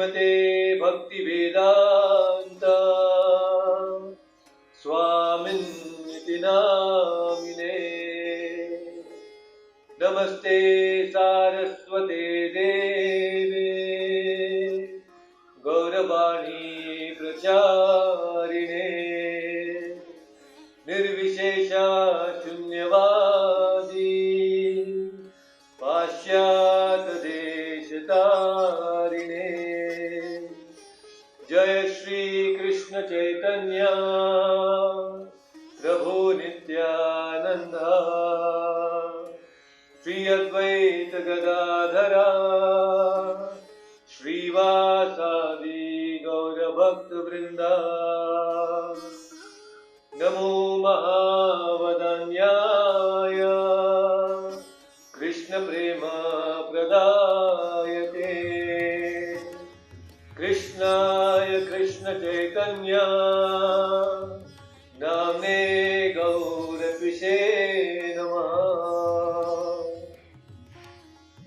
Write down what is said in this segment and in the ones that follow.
श्रीमते भक्ति वेदांत स्वामिन्निति नामिने। नमस्ते सारस्वते देवे गौरवाणी प्रचारिणे निर्विशेषा शून्यवादी पाश्चात्य देशतारिणे। जय श्री कृष्ण चैतन्य प्रभु नित्यानंद श्री अद्वैत गदाधरा श्रीवासादि गौर भक्त वृंदा। नमो महावदन्याय कृष्ण प्रेम प्रदायते कृष्णाय कृष्ण चैतन्य नाम्ने गौरपिषे नमः।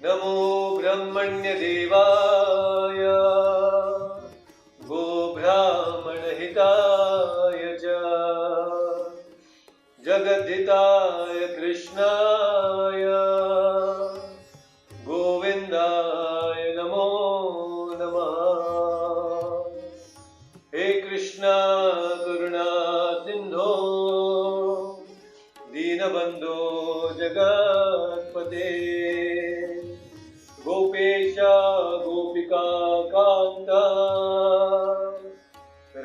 नमो ब्रह्मण्य देवाय गोब्राह्मणहिताय च जगद्धिताय कृष्णाय गोविंदाय नमो नमः। हे कृष्णा करुणा सिंधो दीनबंधो जगत्पते गोपेश गोपिका कांत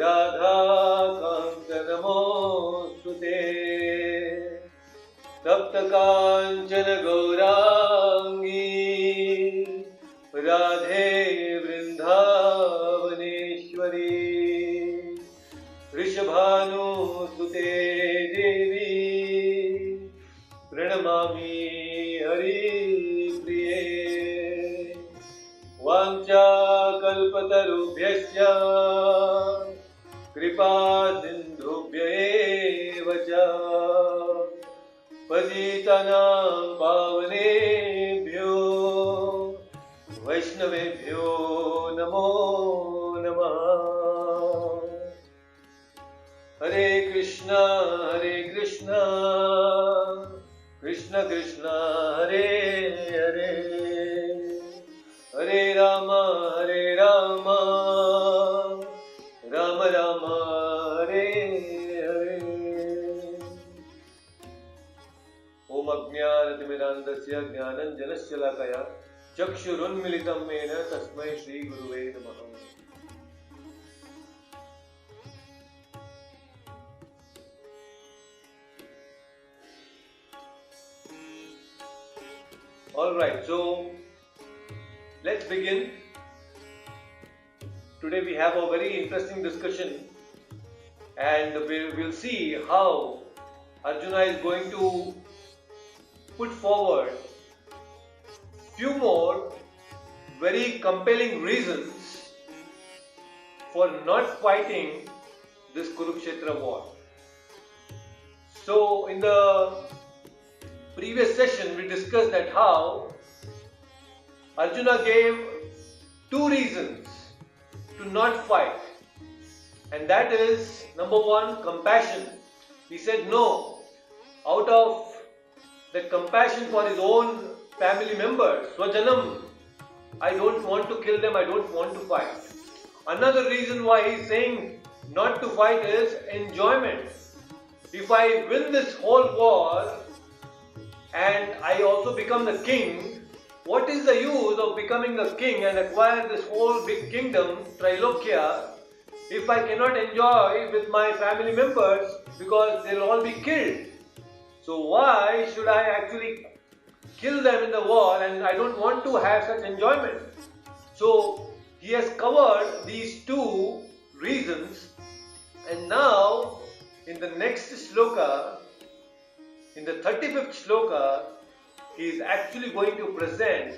राधा कांत नमोस्तुते। तप्त कांचन गौरांगी राधे वृंदावनेश्वरी वृषभानुसुते देवी प्रणमामि हरिप्रिये। वाञ्छाकल्पतरुभ्यश्च कृपा सिन्धुभ्य एव च पतितानां पावनेभ्यो वैष्णवेभ्यो नमो नमः। हरे कृष्णा कृष्ण कृष्ण हरे हरे हरे राम राम राम हरे हरे। ओम अज्ञानतिमिरान्धस्य ज्ञानञ्जनशलाकया चक्षुरुन्मीलितं येन तस्मै श्रीगुरुवे नमः। All right, so let's begin. Today we have a very interesting discussion, and we'll see how Arjuna is going to put forward few more very compelling reasons for not fighting this Kurukshetra war. So in the previous session we discussed that how Arjuna gave two reasons to not fight, and that is number one, compassion. He said no, out of that compassion for his own family members, Swajanam, I don't want to kill them, I don't want to fight. Another reason why he is saying not to fight is enjoyment. If I win this whole war and I also become the king, what is the use of becoming the king and acquire this whole big kingdom, Trilokya, if I cannot enjoy with my family members because they'll all be killed? So why should I actually kill them in the war, and I don't want to have such enjoyment? So he has covered these two reasons, and now in the next shloka, in the 35th shloka, he is actually going to present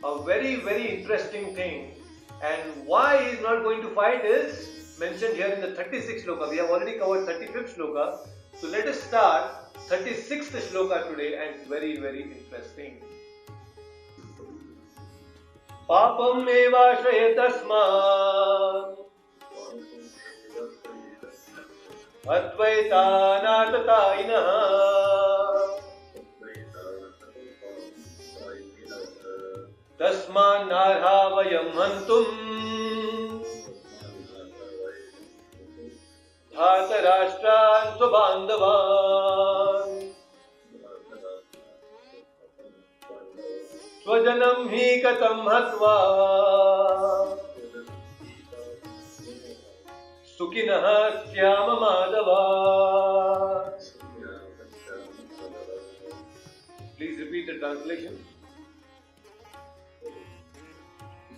a very, very interesting thing, and why he is not going to fight is mentioned here in the 36th shloka. We have already covered 35th shloka, so let us start 36th shloka today, and it's very, very interesting. Papam evashraya tasmat advaitanatatayinah tasman narha vayam hantum dhatarashtra'n swabandhavan swajanam hi katam hatva sukhinah syama madhava. Please repeat the translation.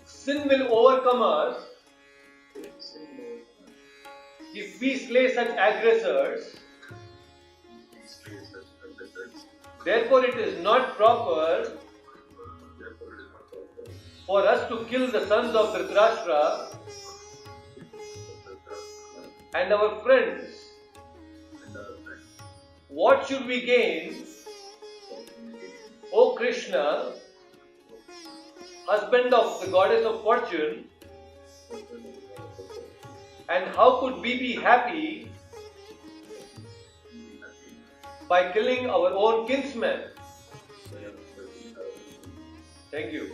Sin will overcome us if we slay such aggressors. Therefore, it is not proper for us to kill the sons of Dhritarashtra and our friends. What should we gain, O Krishna, husband of the goddess of fortune, and how could we be happy by killing our own kinsmen? Thank you.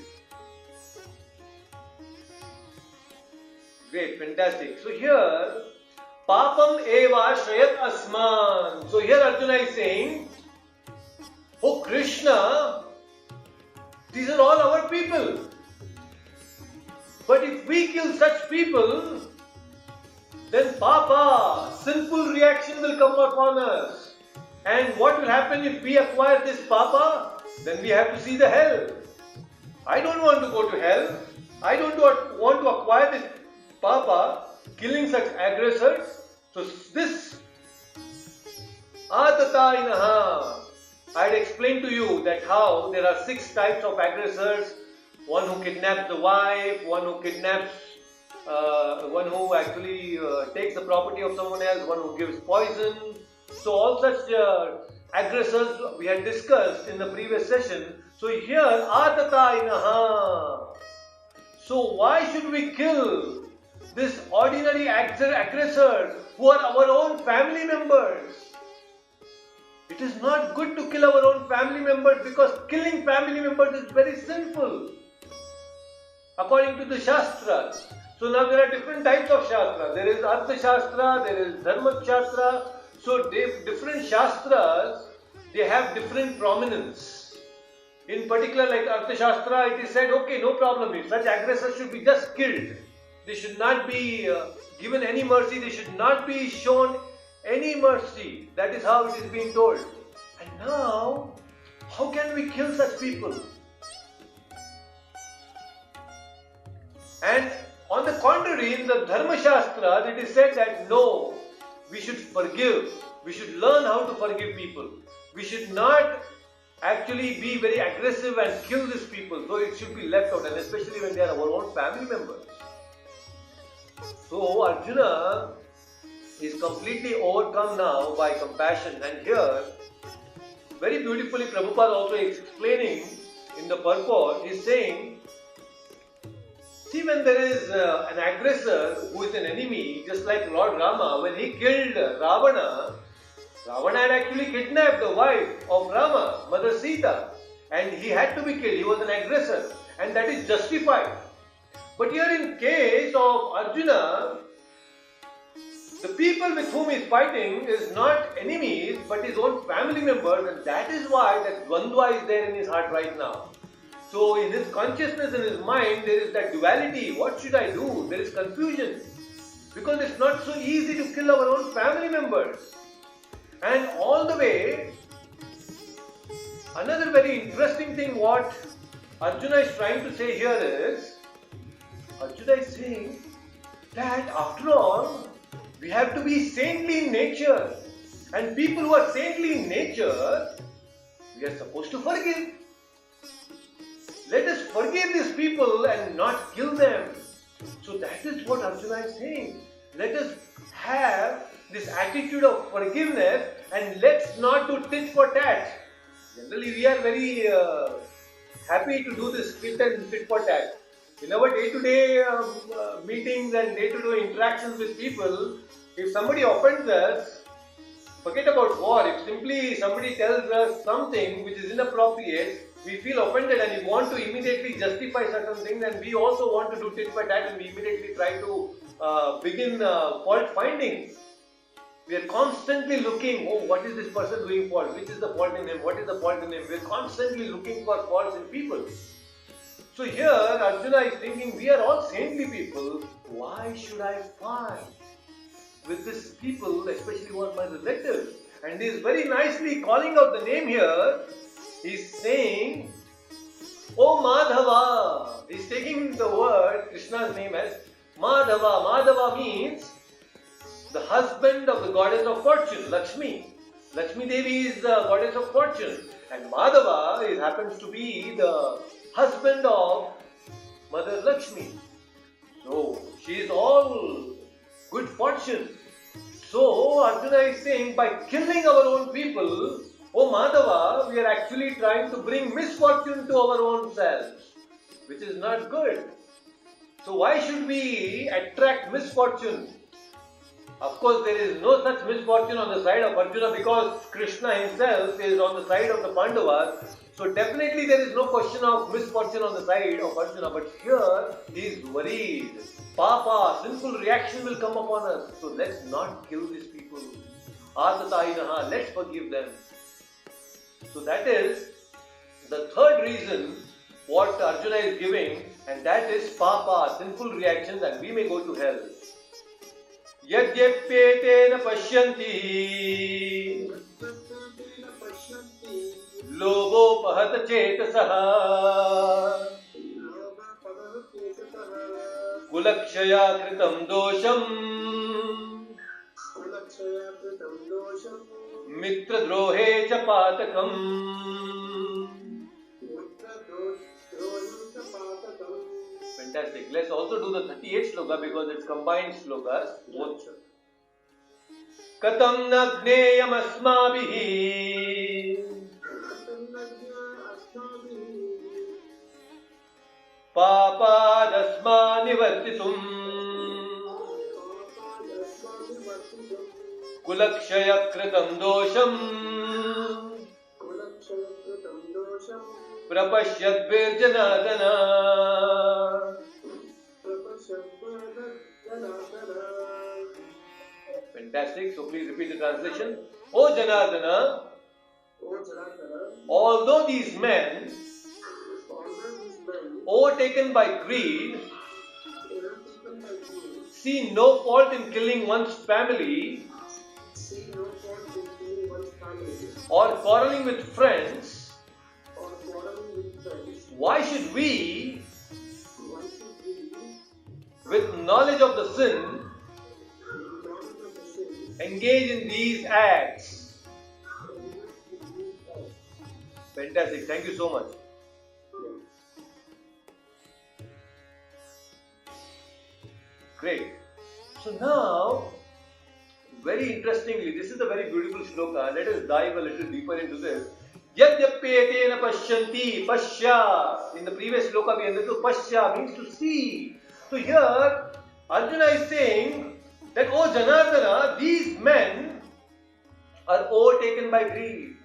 Great, fantastic. So here, Papam eva shrayat asman. So here Arjuna is saying, oh Krishna, these are all our people. But if we kill such people, then Papa, sinful reaction will come upon us. And what will happen if we acquire this Papa? Then we have to see the hell. I don't want to go to hell. I don't want to acquire this Papa, killing such aggressors. So this Atatayinaha, I had explained to you that how there are 6 types of aggressors. One who kidnaps the wife, one who kidnaps, one who actually takes the property of someone else, one who gives poison. So all such aggressors we had discussed in the previous session. So here, Atatayinaha. So why should we kill this ordinary aggressors who are our own family members? It is not good to kill our own family members because killing family members is very sinful according to the Shastras. So now there are different types of Shastra. There is Artha Shastra, there is Dharma Shastra. So different Shastras, they have different prominence. In particular, like Artha Shastra, it is said, okay, no problem, such aggressors should be just killed. They should not be given any mercy, they should not be shown any mercy. That is how it is being told. And now, how can we kill such people? And on the contrary, in the Dharma Shastra, it is said that no, we should forgive. We should learn how to forgive people. We should not actually be very aggressive and kill these people. So it should be left out, and especially when they are our own family members. So Arjuna is completely overcome now by compassion, and here very beautifully Prabhupada also explaining in the purport, he is saying, see, when there is an aggressor who is an enemy, just like Lord Rama, when he killed Ravana, Ravana had actually kidnapped the wife of Rama, Mother Sita, and he had to be killed. He was an aggressor, and that is justified. But here in case of Arjuna, the people with whom he is fighting is not enemies, but his own family members, and that is why that Dvandva is there in his heart right now. So in his consciousness, in his mind, there is that duality. What should I do? There is confusion. Because it's not so easy to kill our own family members. And all the way, another very interesting thing what Arjuna is trying to say here is, Arjuna is saying that after all, we have to be saintly in nature. And people who are saintly in nature, we are supposed to forgive. Let us forgive these people and not kill them. So that is what Arjuna is saying. Let us have this attitude of forgiveness and let's not do tit for tat. Generally we are very happy to do this tit and tit for tat. In our day-to-day meetings and day-to-day interactions with people, if somebody offends us, forget about war. If simply somebody tells us something which is inappropriate, we feel offended and we want to immediately justify certain things, and we also want to do tit for tat, and we immediately try to begin fault finding. We are constantly looking, oh, what is this person doing fault? Which is the fault in him? What is the fault in him? We are constantly looking for faults in people. So here Arjuna is thinking, we are all saintly people. Why should I fight with these people, especially who are my relatives? And he is very nicely calling out the name here. He is saying, Oh Madhava. He is taking the word, Krishna's name as Madhava. Madhava means the husband of the goddess of fortune, Lakshmi. Lakshmi Devi is the goddess of fortune, and Madhava happens to be the husband of Mother Lakshmi. So she is all good fortune. So Arjuna is saying, by killing our own people, oh Madhava, we are actually trying to bring misfortune to our own selves, which is not good. So why should we attract misfortune? Of course, there is no such misfortune on the side of Arjuna, because Krishna himself is on the side of the Pandavas. So definitely there is no question of misfortune on the side of Arjuna. But here he is worried. Papa, sinful reaction will come upon us. So let's not kill these people. Atatahinaha, let's forgive them. So that is the third reason what Arjuna is giving, and that is Papa, sinful reactions, and we may go to hell. Yadyapyetena pashyanti lobopahata chetasaha kulakshaya kritam dosham mitra drohe cha patakam. Fantastic. Let's also do the 38th sloka because it's combined slokas. Katam na gneyam asmabhihi papadasma nivartitum kulakshaya kritam dosham prapashyad virjanadana. Fantastic. So please repeat the translation. O Janardana, although these men, overtaken by greed, see no fault in killing one's family or quarreling with friends, why should we, with knowledge of the sin, engage in these acts? Fantastic. Thank you so much. Great. So now, very interestingly, this is a very beautiful shloka. Let us dive a little deeper into this. Yadyapyetena pashyanti. Pashya. In the previous shloka we understood pashya means to see. So here, Arjuna is saying that, oh Janardana, these men are overtaken by greed.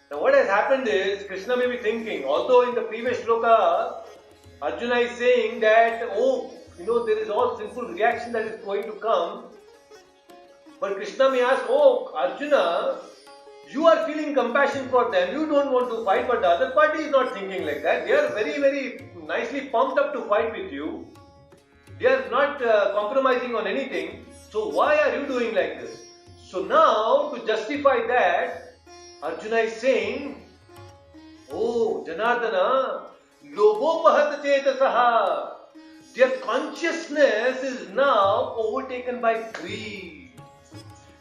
Now what has happened is, Krishna may be thinking, although in the previous shloka, Arjuna is saying that, oh, there is all sinful reaction that is going to come. But Krishna may ask, oh Arjuna, you are feeling compassion for them, you don't want to fight, but the other party is not thinking like that. They are very, very nicely pumped up to fight with you. They are not compromising on anything. So why are you doing like this? So now, to justify that, Arjuna is saying, oh Janardana, lobopahata chetasaha. Their consciousness is now overtaken by greed.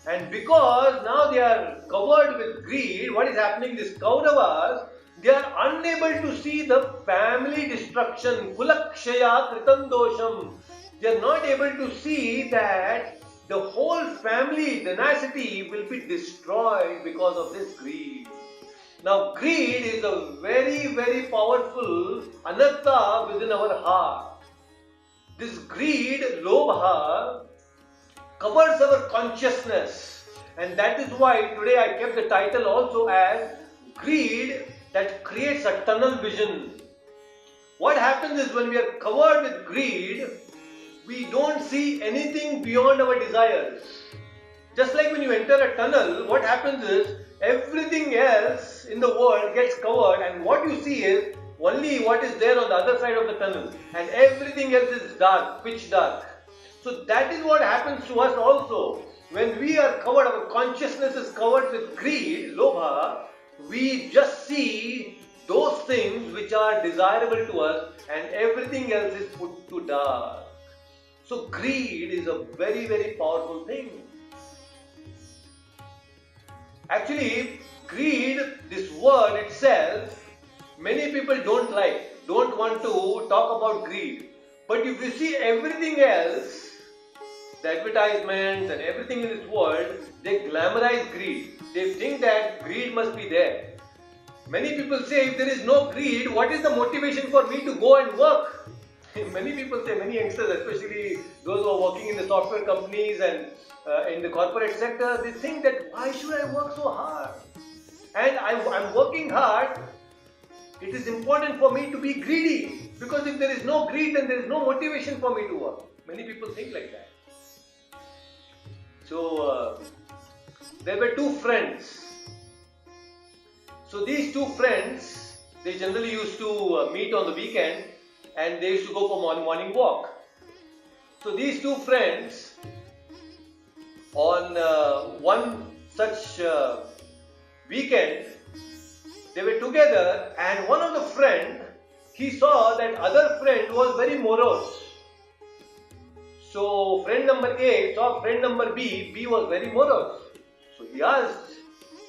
And because now they are covered with greed, what is happening? These Kauravas, they are unable to see the family destruction. Kulakshaya kritam dosham. They are not able to see that the whole family dynasty will be destroyed because of this greed. Now greed is a very powerful anatta within our heart. This greed, lobha, covers our consciousness, and that is why today I kept the title also as greed that creates a tunnel vision. What happens is when we are covered with greed, we don't see anything beyond our desires. Just like when you enter a tunnel, what happens is everything else in the world gets covered, and what you see is only what is there on the other side of the tunnel, and everything else is dark, pitch dark. So that is what happens to us also. When we are covered, our consciousness is covered with greed, lobha, we just see those things which are desirable to us, and everything else is put to dark. So greed is a very powerful thing. Actually, greed, this word itself, many people don't want to talk about greed. But if you see everything else, the advertisements and everything in this world, they glamorize greed. They think that greed must be there. Many people say, if there is no greed, what is the motivation for me to go and work? Many people say, many youngsters, especially those who are working in the software companies and in the corporate sector, they think that why should I work so hard? And I'm working hard. It is important for me to be greedy, because if there is no greed, then there is no motivation for me to work. Many people think like that. So there were two friends. So these two friends, they generally used to meet on the weekend, and they used to go for morning walk. So these two friends, on one such weekend, they were together, and one of the friend, he saw that other friend was very morose. So friend number A saw friend number B, B was very morose. So he asked,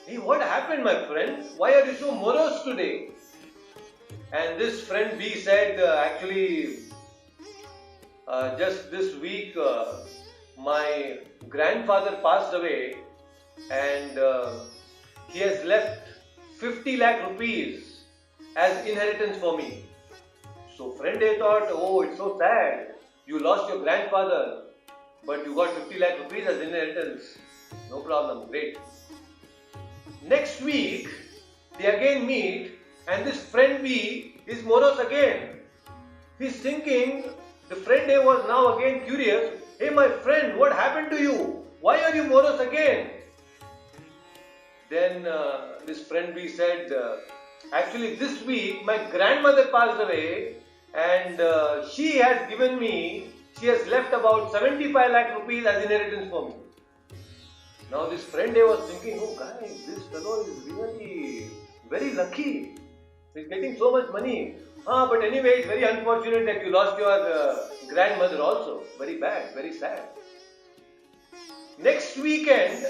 hey, what happened, my friend? Why are you so morose today? And this friend B said, actually, just this week, my grandfather passed away, and he has left 50 lakh rupees as inheritance for me. So friend A thought, oh, it's so sad. You lost your grandfather, but you got 50 lakh rupees as inheritance. No problem, great. Next week, they again meet, and this friend B is morose again. He's thinking, the friend A was now again curious, hey my friend, what happened to you? Why are you morose again? Then this friend B said, actually this week my grandmother passed away, and she has left about 75 lakh rupees as inheritance for me. Now this friend A was thinking, oh guys, this fellow is really very lucky. He's getting so much money. But anyway, it's very unfortunate that you lost your grandmother also. Very bad, very sad. Next weekend,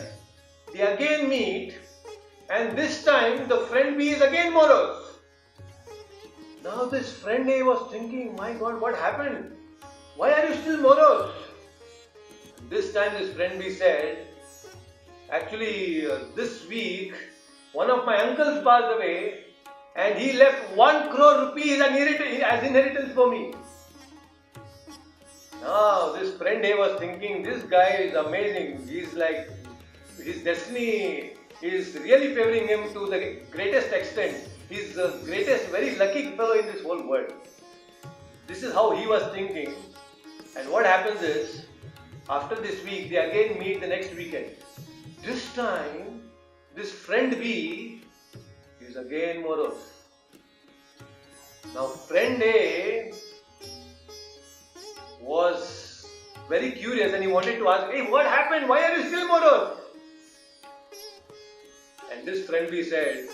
they again meet, and this time the friend B is again morose. Now this friend A was thinking, my God, what happened? Why are you still morose? This time this friend B said, actually this week one of my uncles passed away, and he left 1 crore rupees as inheritance for me. Now this friend A was thinking, this guy is amazing. He's like, his destiny is really favoring him to the greatest extent. He's the greatest, very lucky fellow in this whole world. This is how he was thinking. And what happens is, after this week, they again meet the next weekend. This time, this friend B is again morose. Now friend A was very curious, and he wanted to ask, hey, what happened? Why are you still morose? And this friend B said,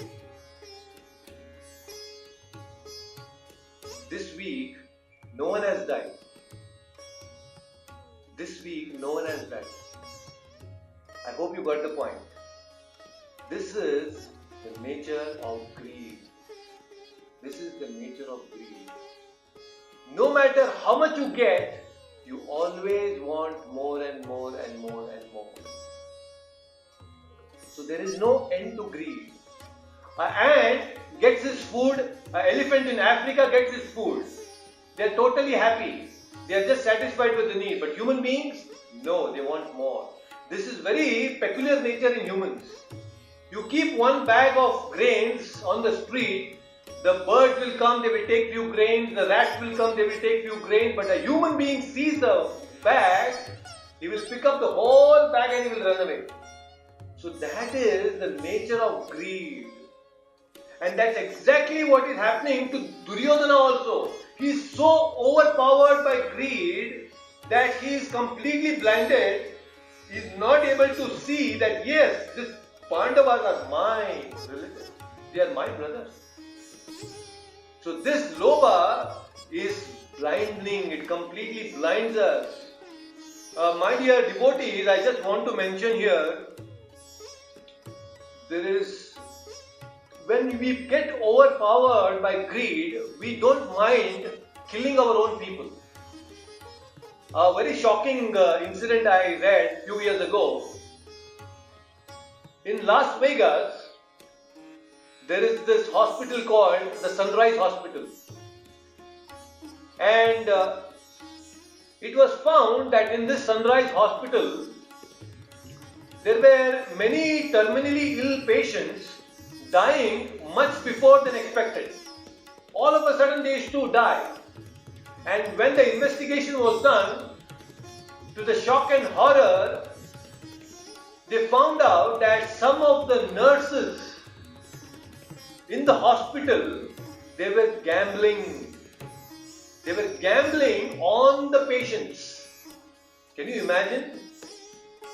this week no one has died. This week no one has died. I hope you got the point. This is the nature of greed. This is the nature of greed. No matter how much you get, you always want more and more and more and more. So there is no end to greed. An ant gets his food, an elephant in Africa gets his food. They are totally happy. They are just satisfied with the need. But human beings, no, they want more. This is very peculiar nature in humans. You keep one bag of grains on the street, the birds will come, they will take few grains, the rats will come, they will take few grains, but a human being sees the bag, he will pick up the whole bag and he will run away. So that is the nature of greed. And that's exactly what is happening to Duryodhana also. He is so overpowered by greed that he is completely blinded. He is not able to see that yes, these Pandavas are my relatives. They are my brothers. So this lobha is blinding. It completely blinds us. My dear devotees, I just want to mention here, when we get overpowered by greed, we don't mind killing our own people. A very shocking incident I read a few years ago. In Las Vegas, there is this hospital called the Sunrise Hospital. And it was found that in this Sunrise Hospital, there were many terminally ill patients dying much before than expected. All of a sudden they used to die. And when the investigation was done, to the shock and horror, they found out that some of the nurses in the hospital, they were gambling. They were gambling on the patients. Can you imagine?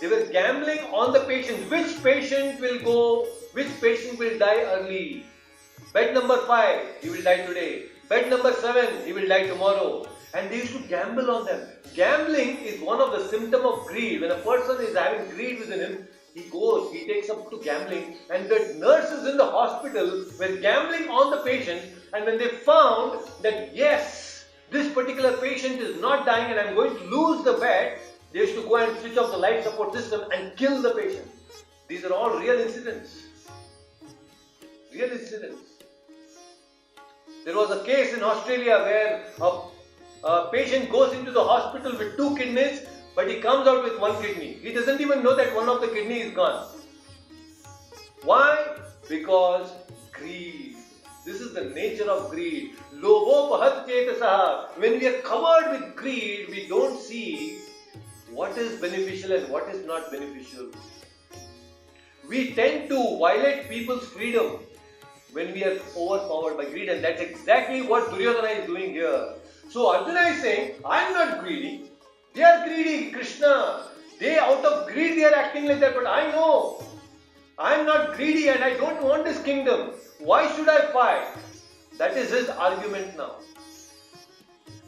They were gambling on the patients. Which patient will go? Which patient will die early? Bed number 5, he will die today. Bed number 7, he will die tomorrow. And they used to gamble on them. Gambling is one of the symptoms of greed. When a person is having greed within him, he takes up to gambling. And the nurses in the hospital were gambling on the patient. And when they found that yes, this particular patient is not dying and I am going to lose the bet, they used to go and switch off the life support system and kill the patient. These are all real incidents. Real incidents. There was a case in Australia where a patient goes into the hospital with 2 kidneys, but he comes out with 1 kidney. He doesn't even know that one of the kidney is gone. Why? Because greed. This is the nature of greed. Lobho pahat chetasaha. When we are covered with greed, we don't see what is beneficial and what is not beneficial. We tend to violate people's freedom when we are overpowered by greed, and that's exactly what Duryodhana is doing here. So Arjuna is saying, I am not greedy. They are greedy, Krishna. They out of greed they are acting like that, but I know I am not greedy and I don't want this kingdom. Why should I fight? That is his argument now.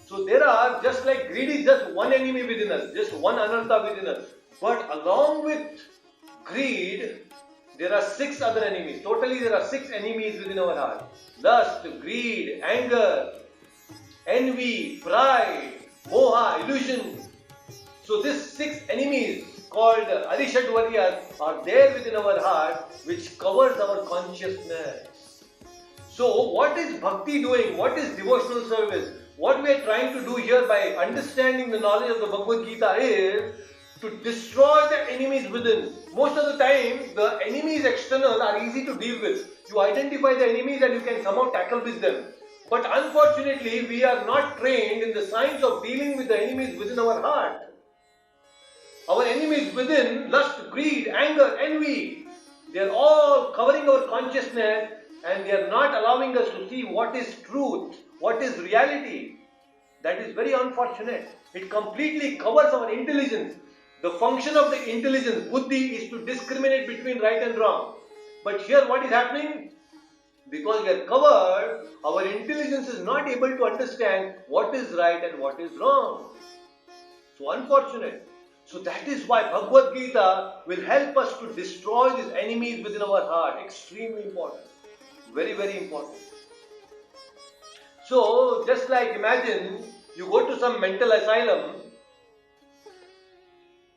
So there are, just like greed is just one enemy within us, just one anartha within us. But along with greed, there are 6 other enemies. Totally there are 6 enemies within our heart. Lust, greed, anger, envy, pride, moha, illusion. So these 6 enemies called Arishadvaryas are there within our heart, which covers our consciousness. So what is bhakti doing? What is devotional service? What we are trying to do here by understanding the knowledge of the Bhagavad Gita is to destroy the enemies within. Most of the time, the enemies external are easy to deal with. You identify the enemies and you can somehow tackle with them. But unfortunately, we are not trained in the science of dealing with the enemies within our heart. Our enemies within, lust, greed, anger, envy, they are all covering our consciousness and they are not allowing us to see what is truth, what is reality. That is very unfortunate. It completely covers our intelligence. The function of the intelligence, buddhi, is to discriminate between right and wrong. But here what is happening? Because we are covered, our intelligence is not able to understand what is right and what is wrong. So unfortunate. So that is why Bhagavad Gita will help us to destroy these enemies within our heart. Extremely important. Very, very important. So just like imagine you go to some mental asylum.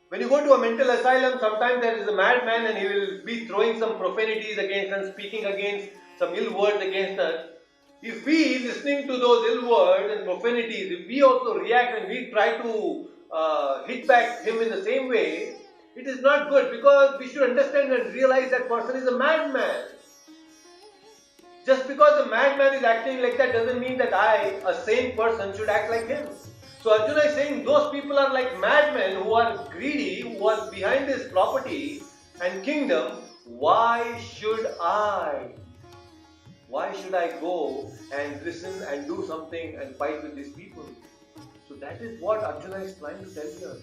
When you go to a mental asylum, sometimes there is a madman and he will be throwing some profanities against and speaking against some ill words against us, if we, listening to those ill words and profanities, if we also react and we try to hit back him in the same way, it is not good, because we should understand and realize that person is a madman. Just because a madman is acting like that doesn't mean that I, a sane person, should act like him. So Arjuna is saying those people are like madmen who are greedy, who are behind this property and kingdom. Why should I? Why should I go and listen and do something and fight with these people? So that is what Arjuna is trying to tell here.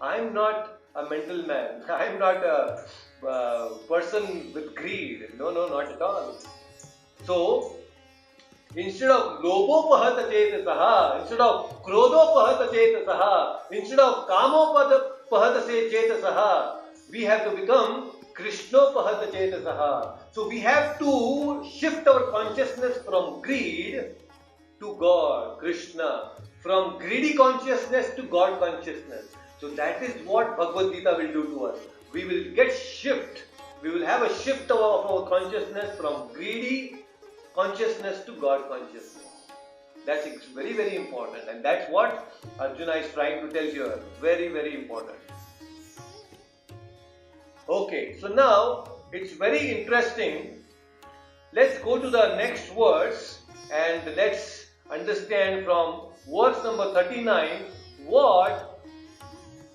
I am not a mental man. I am not a person with greed. No, not at all. So, instead of lobopahata chetasaha, instead of krodopahata chetasaha, instead of kamopahata chetasaha, we have to become krishnopahata chetasaha. So we have to shift our consciousness from greed to God, Krishna, from greedy consciousness to God consciousness. So that is what Bhagavad Gita will do to us. We will get shift. We will have a shift of our consciousness from greedy consciousness to God consciousness. That's very, very important, and that's what Arjuna is trying to tell here. Very, very important. Okay, so now it's very interesting. Let's go to the next verse and let's understand from verse number 39 what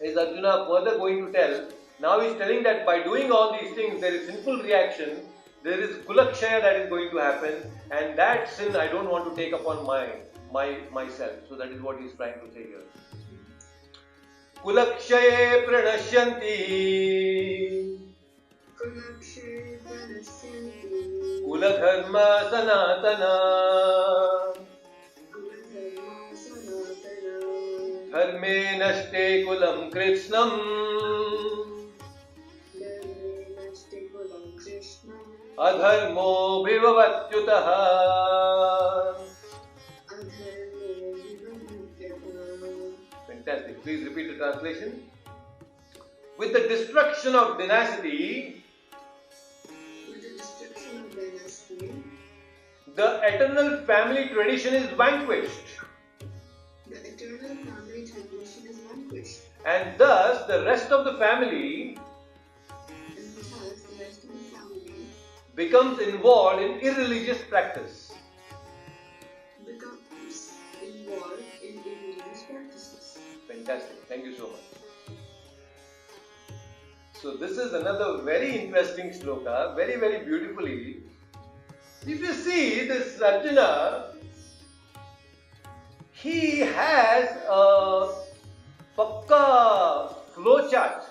is Arjuna further going to tell. Now he's telling that by doing all these things there is sinful reaction. There is kulakshaya that is going to happen, and that sin I don't want to take upon myself. So that is what he is trying to say here. Kulakshaye pranashyanti kuladharma sanatana dharme nashte kulam krishnam adharmo bhivavatyutaha. Fantastic. Please repeat the translation. With the destruction of dynasty, the eternal family tradition is vanquished. And thus the rest of the family becomes involved in irreligious practice. Fantastic. Thank you so much. So this is another very interesting shloka, very, very beautifully. If you see this Arjuna, he has a pakka flowchart.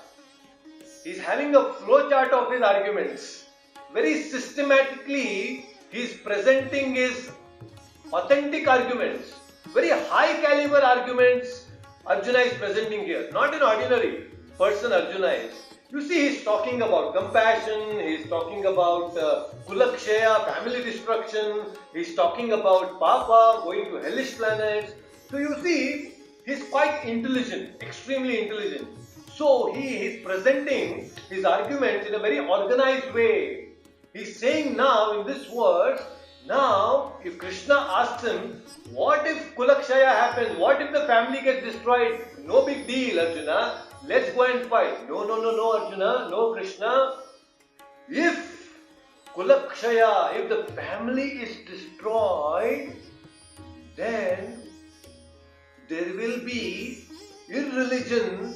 He's having a flowchart of his arguments. Very systematically, he is presenting his authentic arguments. Very high caliber arguments Arjuna is presenting here. Not an ordinary person Arjuna is. You see, he's talking about compassion, he's talking about kulakshaya, family destruction, he's talking about papa, going to hellish planets. So you see, he's quite intelligent, extremely intelligent. So he is presenting his arguments in a very organized way. He's saying now in this verse, now if Krishna asks him, what if kulakshaya happens, what if the family gets destroyed? No big deal, Arjuna. Let's go and fight. No, Arjuna, no, Krishna. If kulakshaya, if the family is destroyed, then there will be irreligion,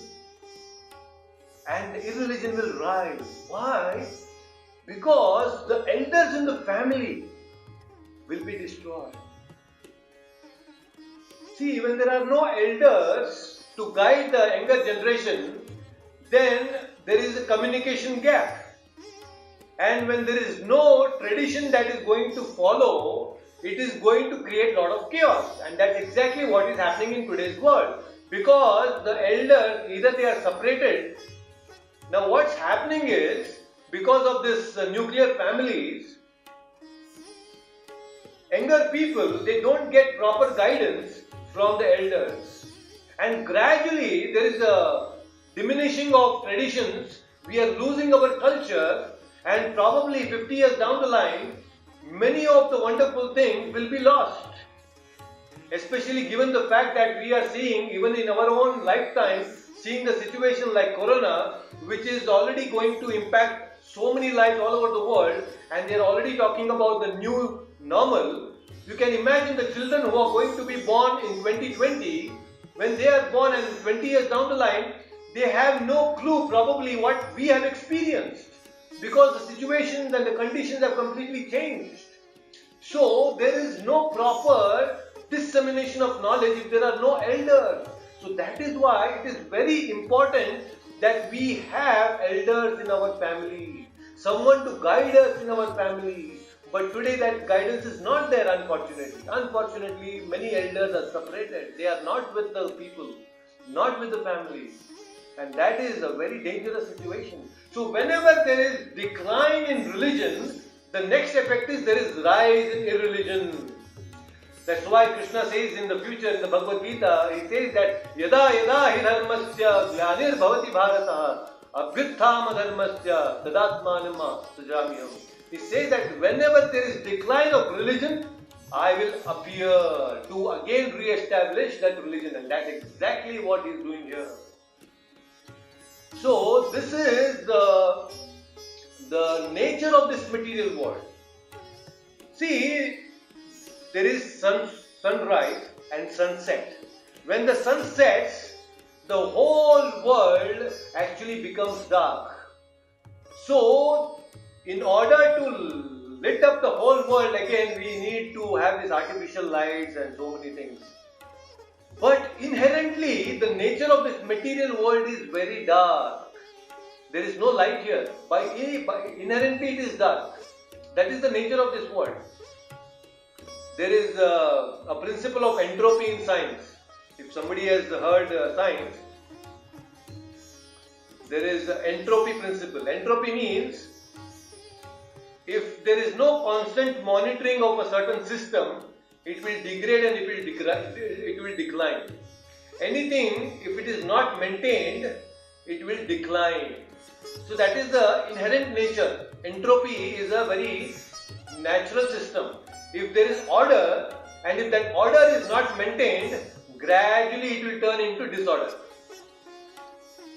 and irreligion will rise. Why? Because the elders in the family will be destroyed. See, when there are no elders to guide the younger generation, then there is a communication gap. And when there is no tradition that is going to follow, it is going to create a lot of chaos. And that's exactly what is happening in today's world. Because the elders, either they are separated. Now what's happening is, because of this nuclear families, younger people, they don't get proper guidance from the elders. And gradually there is a diminishing of traditions. We are losing our culture, and probably 50 years down the line, many of the wonderful things will be lost. Especially given the fact that we are seeing, even in our own lifetime, seeing the situation like Corona, which is already going to impact so many lives all over the world, and they are already talking about the new normal. You can imagine the children who are going to be born in 2020, when they are born and 20 years down the line, they have no clue probably what we have experienced, because the situations and the conditions have completely changed. So there is no proper dissemination of knowledge if there are no elders. So that is why it is very important that we have elders in our family, someone to guide us in our family. But today that guidance is not there, unfortunately. Unfortunately, many elders are separated. They are not with the people, not with the families. And that is a very dangerous situation. So whenever there is decline in religion, the next effect is there is rise in irreligion. That's why Krishna says in the future in the Bhagavad Gita, he says that Yada yada hi dharmasya glanir bhavati bharata abhyuthama dharmasya tadatmanam sajamyam. He says that whenever there is decline of religion, I will appear to again re-establish that religion, and that's exactly what he is doing here. So this is the nature of this material world. See, there is sunrise and sunset. When the sun sets, the whole world actually becomes dark. So, in order to lit up the whole world again, we need to have these artificial lights and so many things. But inherently, the nature of this material world is very dark. There is no light here. Inherently, it is dark. That is the nature of this world. There is a principle of entropy in science. If somebody has heard science, there is the entropy principle. Entropy means if there is no constant monitoring of a certain system, it will degrade and it will decline. Anything, if it is not maintained, it will decline. So that is the inherent nature. Entropy is a very natural system. If there is order, and if that order is not maintained, gradually it will turn into disorder.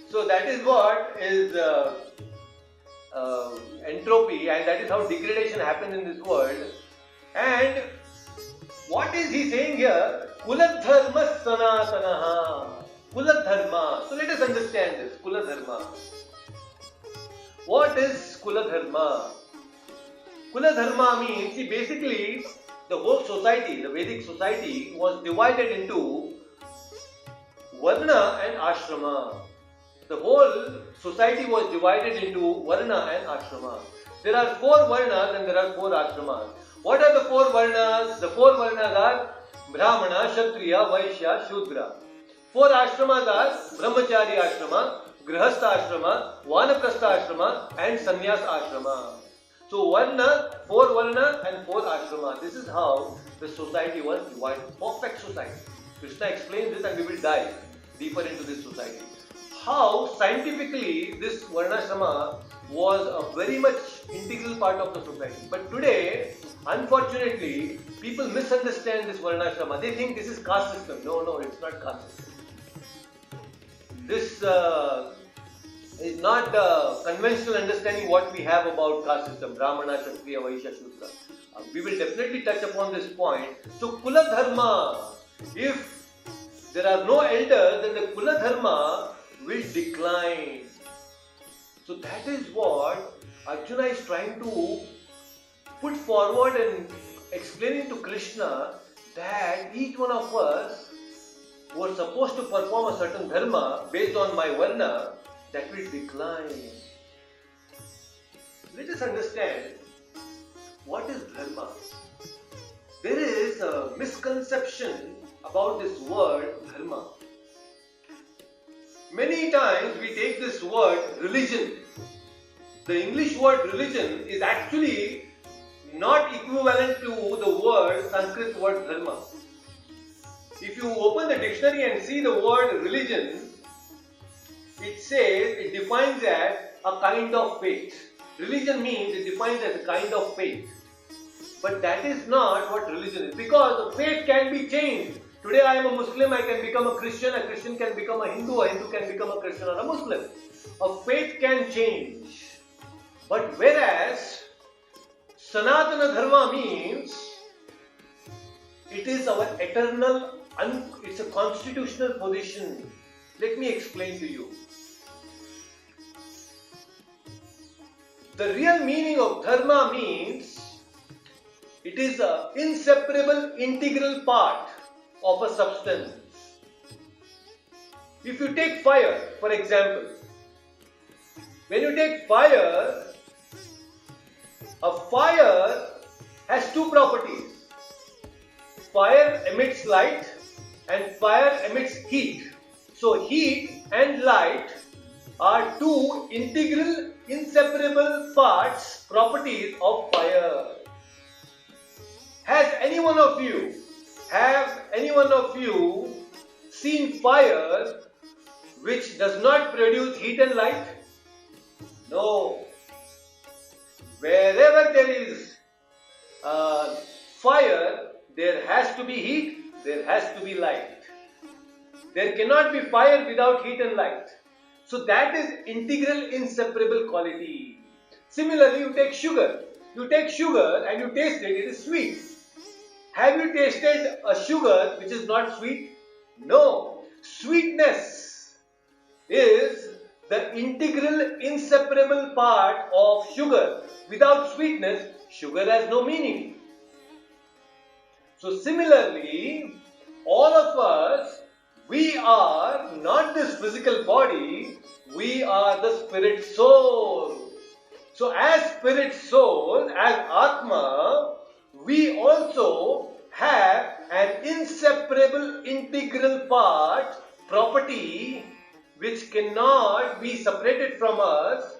So that is what is entropy, and that is how degradation happens in this world. And what is he saying here? Kuladharma sanatanaha. Kuladharma. So let us understand this. Kuladharma. What is Kuladharma? Kuladharma means, see, basically the whole society, the Vedic society, was divided into Varna and Ashrama. The whole society was divided into Varna and Ashrama. There are 4 Varnas and there are 4 Ashramas. What are the 4 Varnas? The 4 Varnas are Brahmana, Kshatriya, Vaishya, Shudra. 4 Ashramas are Brahmachari Ashrama, Grihastha Ashrama, Vanaprastha Ashrama and Sannyas Ashrama. So 4 Varna and 4 Ashrama. This is how the society was divided. Perfect society. Krishna explains this and we will dive deeper into this society. How scientifically this Varnashrama was a very much integral part of the society. But today, unfortunately, people misunderstand this Varnashrama. They think this is caste system. No, it's not caste system. This is not conventional understanding what we have about caste system, Brahmana, Kshatriya, Vaishya, Shudra. We will definitely touch upon this point. So Kula Dharma, if there are no elders, then the Kula Dharma will decline. So that is what Arjuna is trying to put forward and explaining to Krishna, that each one of us who are supposed to perform a certain dharma based on my varna, that will decline. Let us understand what is dharma. There is a misconception about this word dharma. Many times we take this word religion. The English word religion is actually not equivalent to the word Sanskrit word dharma. If you open the dictionary and see the word religion, it defines as a kind of faith. Religion means it defines as a kind of faith. But that is not what religion is, because the faith can be changed. Today I am a Muslim, I can become a Christian can become a Hindu can become a Christian or a Muslim. A faith can change. But whereas Sanatana Dharma means it is our eternal, it's a constitutional position. Let me explain to you. The real meaning of Dharma means it is an inseparable, integral part of a substance. If you take fire, for example, when you take fire, a fire has two properties. Fire emits light and fire emits heat. So heat and light are two integral, inseparable parts, properties of fire. Have any one of you seen fire which does not produce heat and light? No. Wherever there is fire, there has to be heat, there has to be light. There cannot be fire without heat and light. So that is integral, inseparable quality. Similarly, you take sugar. You take sugar and you taste it, it is sweet. Have you tasted a sugar which is not sweet? No. Sweetness is the integral, inseparable part of sugar. Without sweetness, sugar has no meaning. So similarly, all of us, we are not this physical body, we are the spirit soul. So as spirit soul, as Atma, we also have an inseparable, integral part, property, which cannot be separated from us,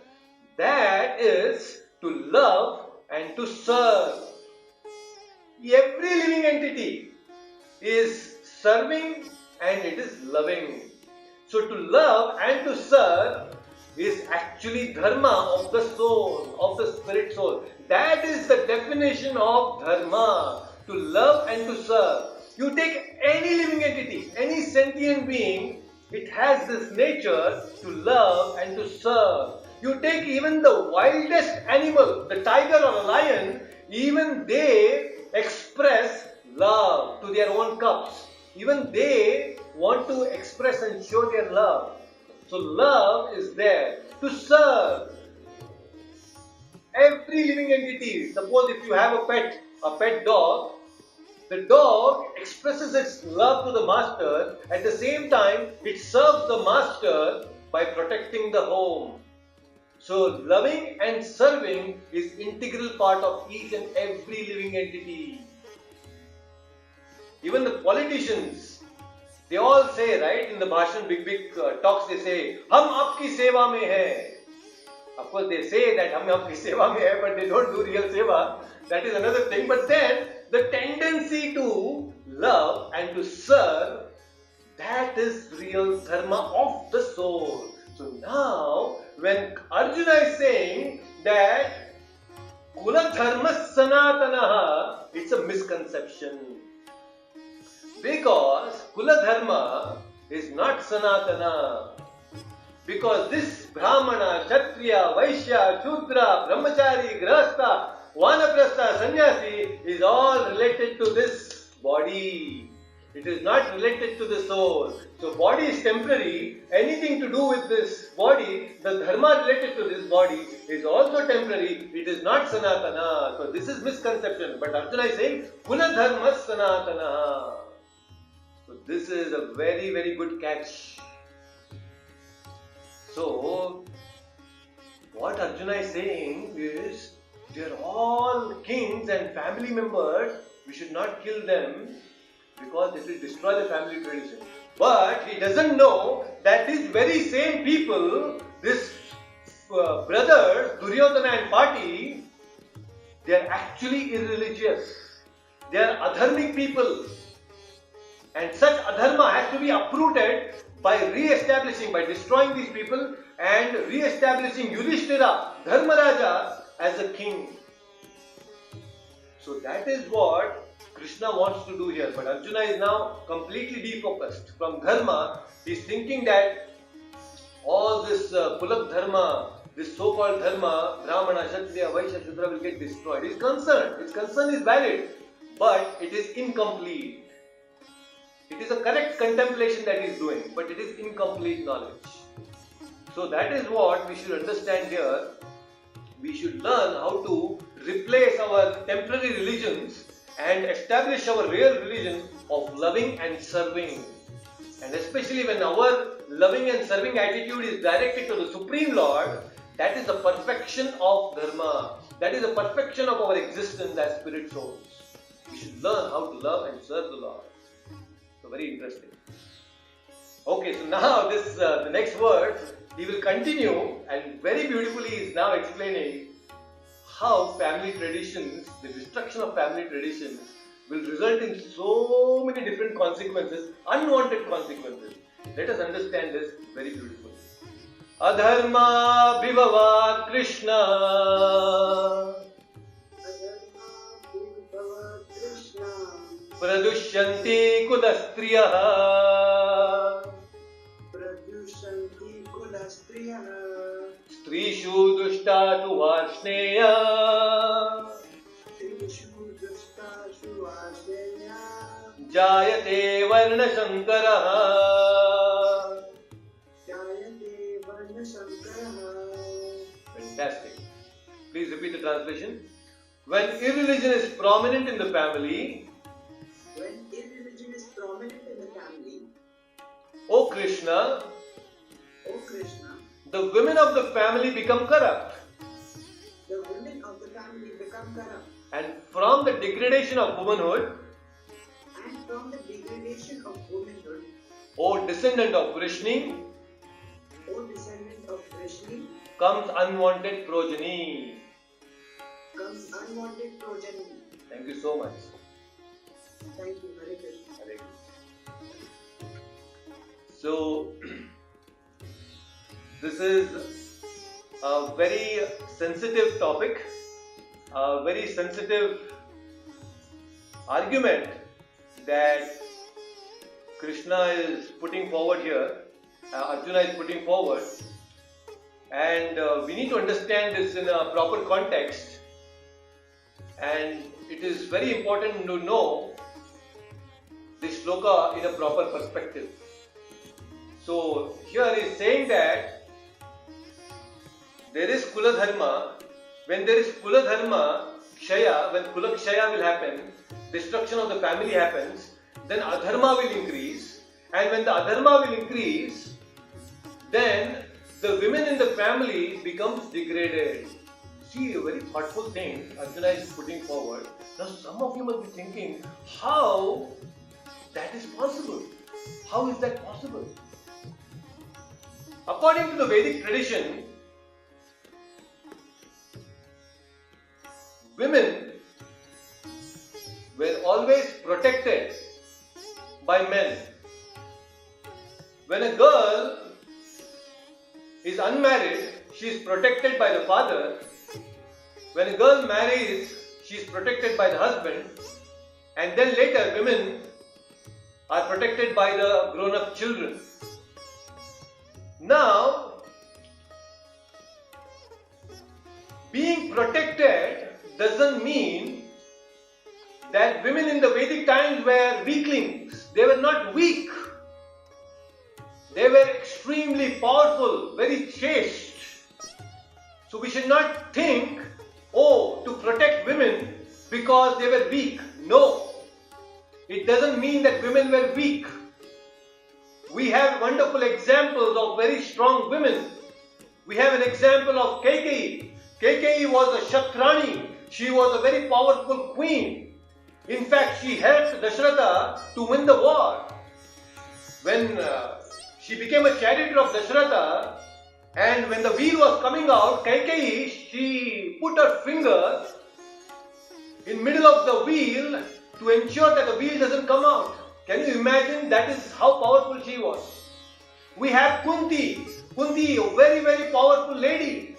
that is to love and to serve. Every living entity is serving and it is loving. So to love and to serve is actually dharma of the soul, of the spirit soul. That is the definition of dharma, to love and to serve. You take any living entity, any sentient being, it has this nature to love and to serve. You take even the wildest animal, the tiger or a lion, even they express love to their own cubs. Even they want to express and show their love. So love is there to serve. Every living entity, suppose if you have a pet dog, the dog expresses its love to the master, at the same time it serves the master by protecting the home. So loving and serving is integral part of each and every living entity. Even the politicians, they all say, right, in the bhashan, big talks, they say, "Hum aapki seva mein hai." Of course, they say that "Hum aapki seva mein hai," but they don't do real seva. That is another thing. But then, the tendency to love and to serve, that is real dharma of the soul. So now, when Arjuna is saying that Kula Dharma Sanatanaha, it's a misconception. Because Kula Dharma is not Sanatana. Because this Brahmana, Kshatriya, Vaishya, Shudra, Brahmachari, Grahastha, Vanaprastha, Sannyasi is all related to this body. It is not related to the soul. So body is temporary. Anything to do with this body, the dharma related to this body is also temporary. It is not Sanatana. So this is misconception. But Arjuna is saying, Kula Dharma Sanatana. So this is a very, very good catch. So what Arjuna is saying is, they are all kings and family members. We should not kill them, because it will destroy the family tradition. But he doesn't know that these very same people, this brothers, Duryodhana and Pati, they are actually irreligious. They are adharmic people. And such adharma has to be uprooted by re-establishing, by destroying these people and re-establishing Yudhishthira, Dharmaraja, as a king. So that is what Krishna wants to do here. But Arjuna is now completely defocused from dharma. He's thinking that all this Kulak dharma, this so-called dharma, Brahmana, Kshatriya, Vaishya, Shudra will get destroyed. His concern is valid, but it is incomplete. It is a correct contemplation that he is doing, but it is incomplete knowledge. So that is what we should understand here. We should learn how to replace our temporary religions and establish our real religion of loving and serving. And especially when our loving and serving attitude is directed to the Supreme Lord, that is the perfection of dharma. That is the perfection of our existence as spirit souls. We should learn how to love and serve the Lord. So very interesting. Okay, so now this the next word, he will continue and very beautifully is now explaining how family traditions, the destruction of family traditions will result in so many different consequences, unwanted consequences. Let us understand this very beautifully. Adharma bhivavad Krishna pradushyanti kulastriyah Strishu dushtatu varshneya Jayate varna shankaraha. Fantastic. Please repeat the translation. When irreligion is prominent in the family, O Krishna, the women of the family become corrupt. And from the degradation of womanhood, O descendant of Vrishni, comes unwanted progeny. Thank you so much. Thank you, Hare Krishna. Hare Krishna. So, this is a very sensitive topic, a very sensitive argument that Krishna is putting forward here, Arjuna is putting forward, and we need to understand this in a proper context, and it is very important to know this shloka in a proper perspective. So here he is saying that there is Kula Dharma. When there is Kula Dharma, Kshaya, when Kula Kshaya will happen, destruction of the family happens, then Adharma will increase. And when the Adharma will increase, then the women in the family becomes degraded. See, a very thoughtful thing Arjuna is putting forward. Now some of you must be thinking, how that is possible? How is that possible? According to the Vedic tradition, women were always protected by men. When a girl is unmarried, she is protected by the father. When a girl marries, she is protected by the husband. And then later, women are protected by the grown-up children. Now, being protected doesn't mean that women in the Vedic times were weaklings. They were not weak. They were extremely powerful, very chaste. So we should not think, oh, to protect women because they were weak. No. It doesn't mean that women were weak. We have wonderful examples of very strong women. We have an example of Kaikeyi. Kaikeyi was a Kshatrani. She was a very powerful queen. In fact, she helped Dasharatha to win the war. When she became a charioteer of Dasharatha, and when the wheel was coming out, Kaikeyi, she put her finger in middle of the wheel to ensure that the wheel doesn't come out. Can you imagine? That is how powerful she was. We have Kunti. Kunti, a very, very powerful lady.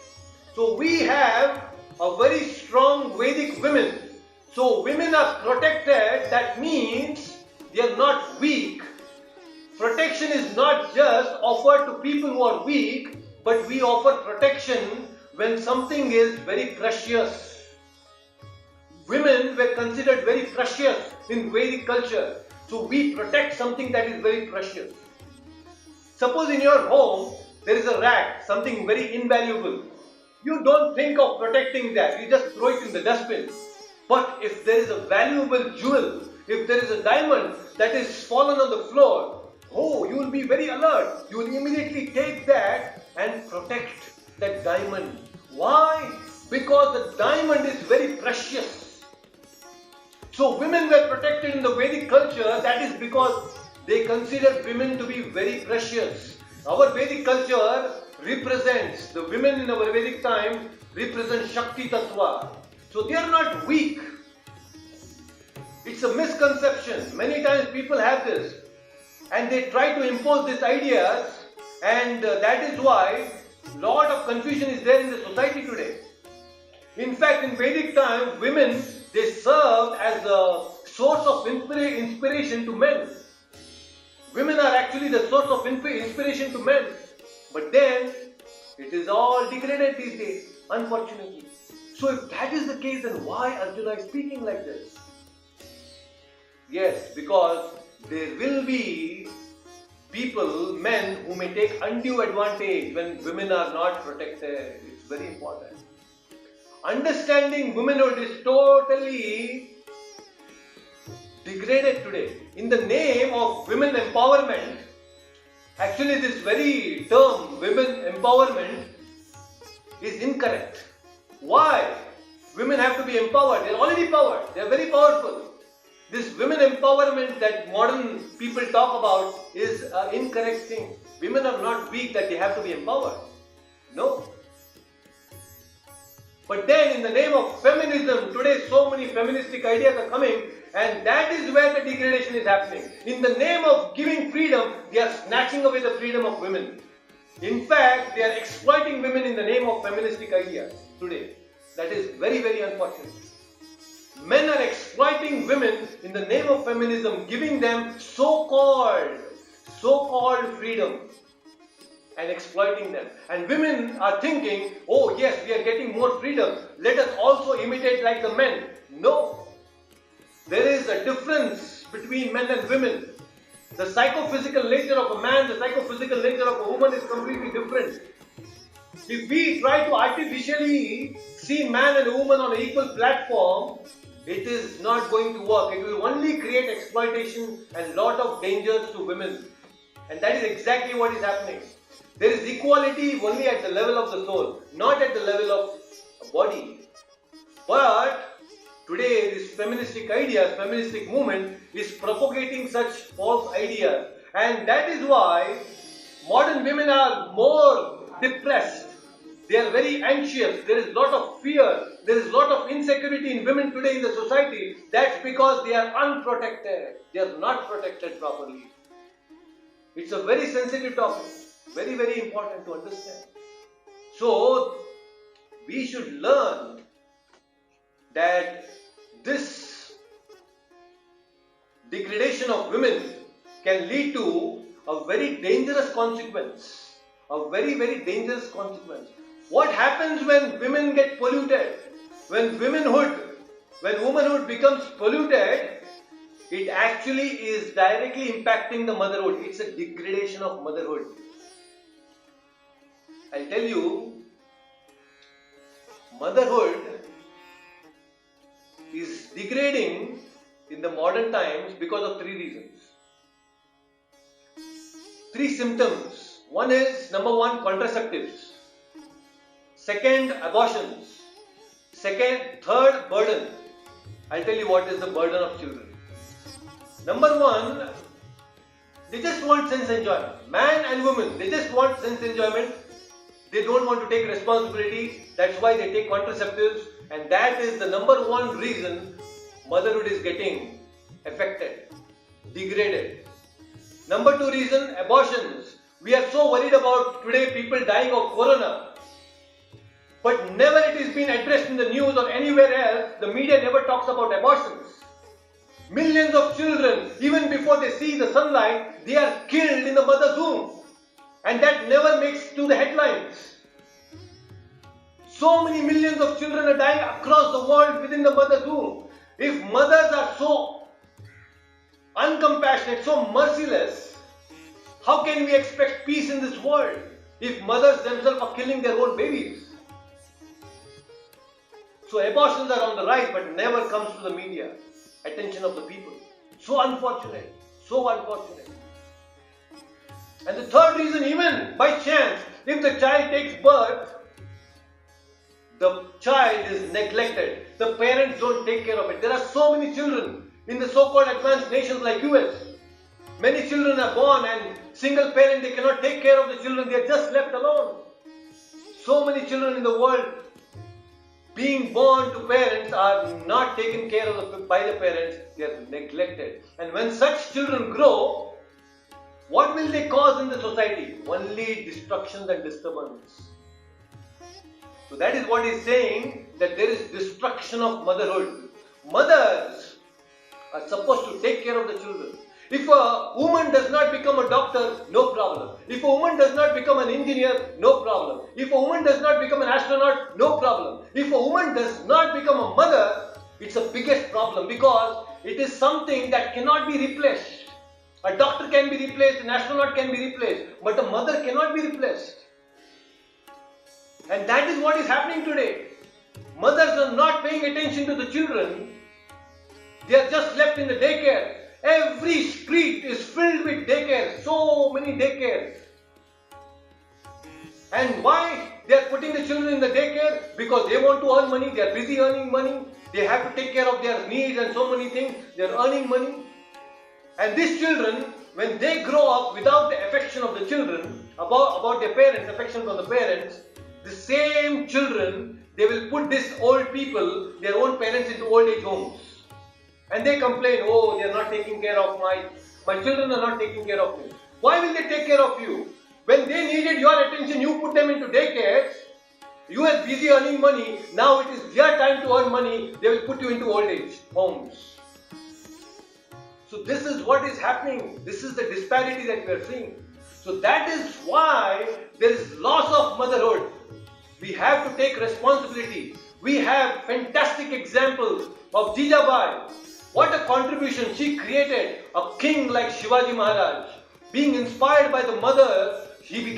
So we have a very strong Vedic women. So women are protected, that means they are not weak. Protection is not just offered to people who are weak, but we offer protection when something is very precious. Women were considered very precious in Vedic culture. So we protect something that is very precious. Suppose in your home there is a rat, something very invaluable. You don't think of protecting that, you just throw it in the dustbin. But if there is a valuable jewel, if there is a diamond that is fallen on the floor, oh, you will be very alert. You will immediately take that and protect that diamond. Why? Because the diamond is very precious. So women were protected in the Vedic culture, that is because they considered women to be very precious. Our Vedic culture represents, the women in our Vedic time represent Shakti Tattva. So they are not weak. It's a misconception. Many times people have this and they try to impose these ideas, and that is why a lot of confusion is there in the society today. In fact, in Vedic time, women, they served as a source of inspiration to men. Women are actually the source of inspiration to men. But then, it is all degraded these days, unfortunately. So if that is the case, then why Arjuna is speaking like this? Yes, because there will be people, men, who may take undue advantage when women are not protected. It's very important. Understanding womanhood is totally degraded today. In the name of women empowerment, actually this very term, women empowerment, is incorrect. Why? Women have to be empowered. They are already powered. They are very powerful. This women empowerment that modern people talk about is an incorrect thing. Women are not weak that they have to be empowered. No. But then in the name of feminism, today so many feministic ideas are coming, and that is where the degradation is happening. In the name of giving freedom, they are snatching away the freedom of women. In fact, they are exploiting women in the name of feministic ideas today. That is very, very unfortunate. Men are exploiting women in the name of feminism, giving them so-called freedom and exploiting them. And women are thinking, oh yes, we are getting more freedom. Let us also imitate like the men. No. There is a difference between men and women. The psychophysical nature of a man, the psychophysical nature of a woman is completely different. If we try to artificially see man and woman on an equal platform, it is not going to work. It will only create exploitation and lot of dangers to women. And that is exactly what is happening. There is equality only at the level of the soul, not at the level of a body. But today this feministic ideas, feministic movement is propagating such false ideas. And that is why modern women are more depressed. They are very anxious. There is a lot of fear. There is a lot of insecurity in women today in the society. That's because they are unprotected. They are not protected properly. It's a very sensitive topic. Very, very important to understand. So, we should learn that this degradation of women can lead to a very dangerous consequence. A very, very dangerous consequence. What happens when women get polluted? When womanhood becomes polluted, it actually is directly impacting the motherhood. It's a degradation of motherhood. I'll tell you, motherhood is degrading in the modern times because of three reasons. Three symptoms. One is, number one, contraceptives. Second, abortions. Third, burden. I'll tell you what is the burden of children. Number one, they just want sense enjoyment. Man and woman, they just want sense enjoyment. They don't want to take responsibility. That's why they take contraceptives. And that is the number one reason motherhood is getting affected, degraded. Number two reason, abortions. We are so worried about today people dying of corona. But never it is been addressed in the news or anywhere else. The media never talks about abortions. Millions of children, even before they see the sunlight, they are killed in the mother's womb. And that never makes to the headlines. So many millions of children are dying across the world within the mother's womb. If mothers are so uncompassionate, so merciless, how can we expect peace in this world if mothers themselves are killing their own babies? So abortions are on the rise, but never comes to the media attention of the people. So unfortunate. So unfortunate. And the third reason, even by chance, if the child takes birth, the child is neglected. The parents don't take care of it. There are so many children in the so-called advanced nations like US. Many children are born and single parent, they cannot take care of the children. They are just left alone. So many children in the world being born to parents are not taken care of by the parents. They are neglected. And when such children grow, what will they cause in the society? Only destruction and disturbance. So that is what he is saying, that there is destruction of motherhood. Mothers are supposed to take care of the children. If a woman does not become a doctor, no problem. If a woman does not become an engineer, no problem. If a woman does not become an astronaut, no problem. If a woman does not become a mother, it's the biggest problem, because it is something that cannot be replaced. A doctor can be replaced, an astronaut can be replaced, but a mother cannot be replaced. And that is what is happening today. Mothers are not paying attention to the children. They are just left in the daycare. Every street is filled with daycare. So many daycares. And why they are putting the children in the daycare? Because they want to earn money. They are busy earning money. They have to take care of their needs and so many things. They are earning money. And these children, when they grow up without the affection of the children, about their parents, affection from the parents, the same children, they will put these old people, their own parents, into old age homes. And they complain, oh, they are not taking care of my children are not taking care of me. Why will they take care of you? When they needed your attention, you put them into daycares. You are busy earning money. Now it is their time to earn money. They will put you into old age homes. So this is what is happening. This is the disparity that we are seeing. So that is why there is loss of motherhood. We have to take responsibility. We have fantastic examples of Jijabai. What a contribution she created. A king like Shivaji Maharaj. Being inspired by the mother, he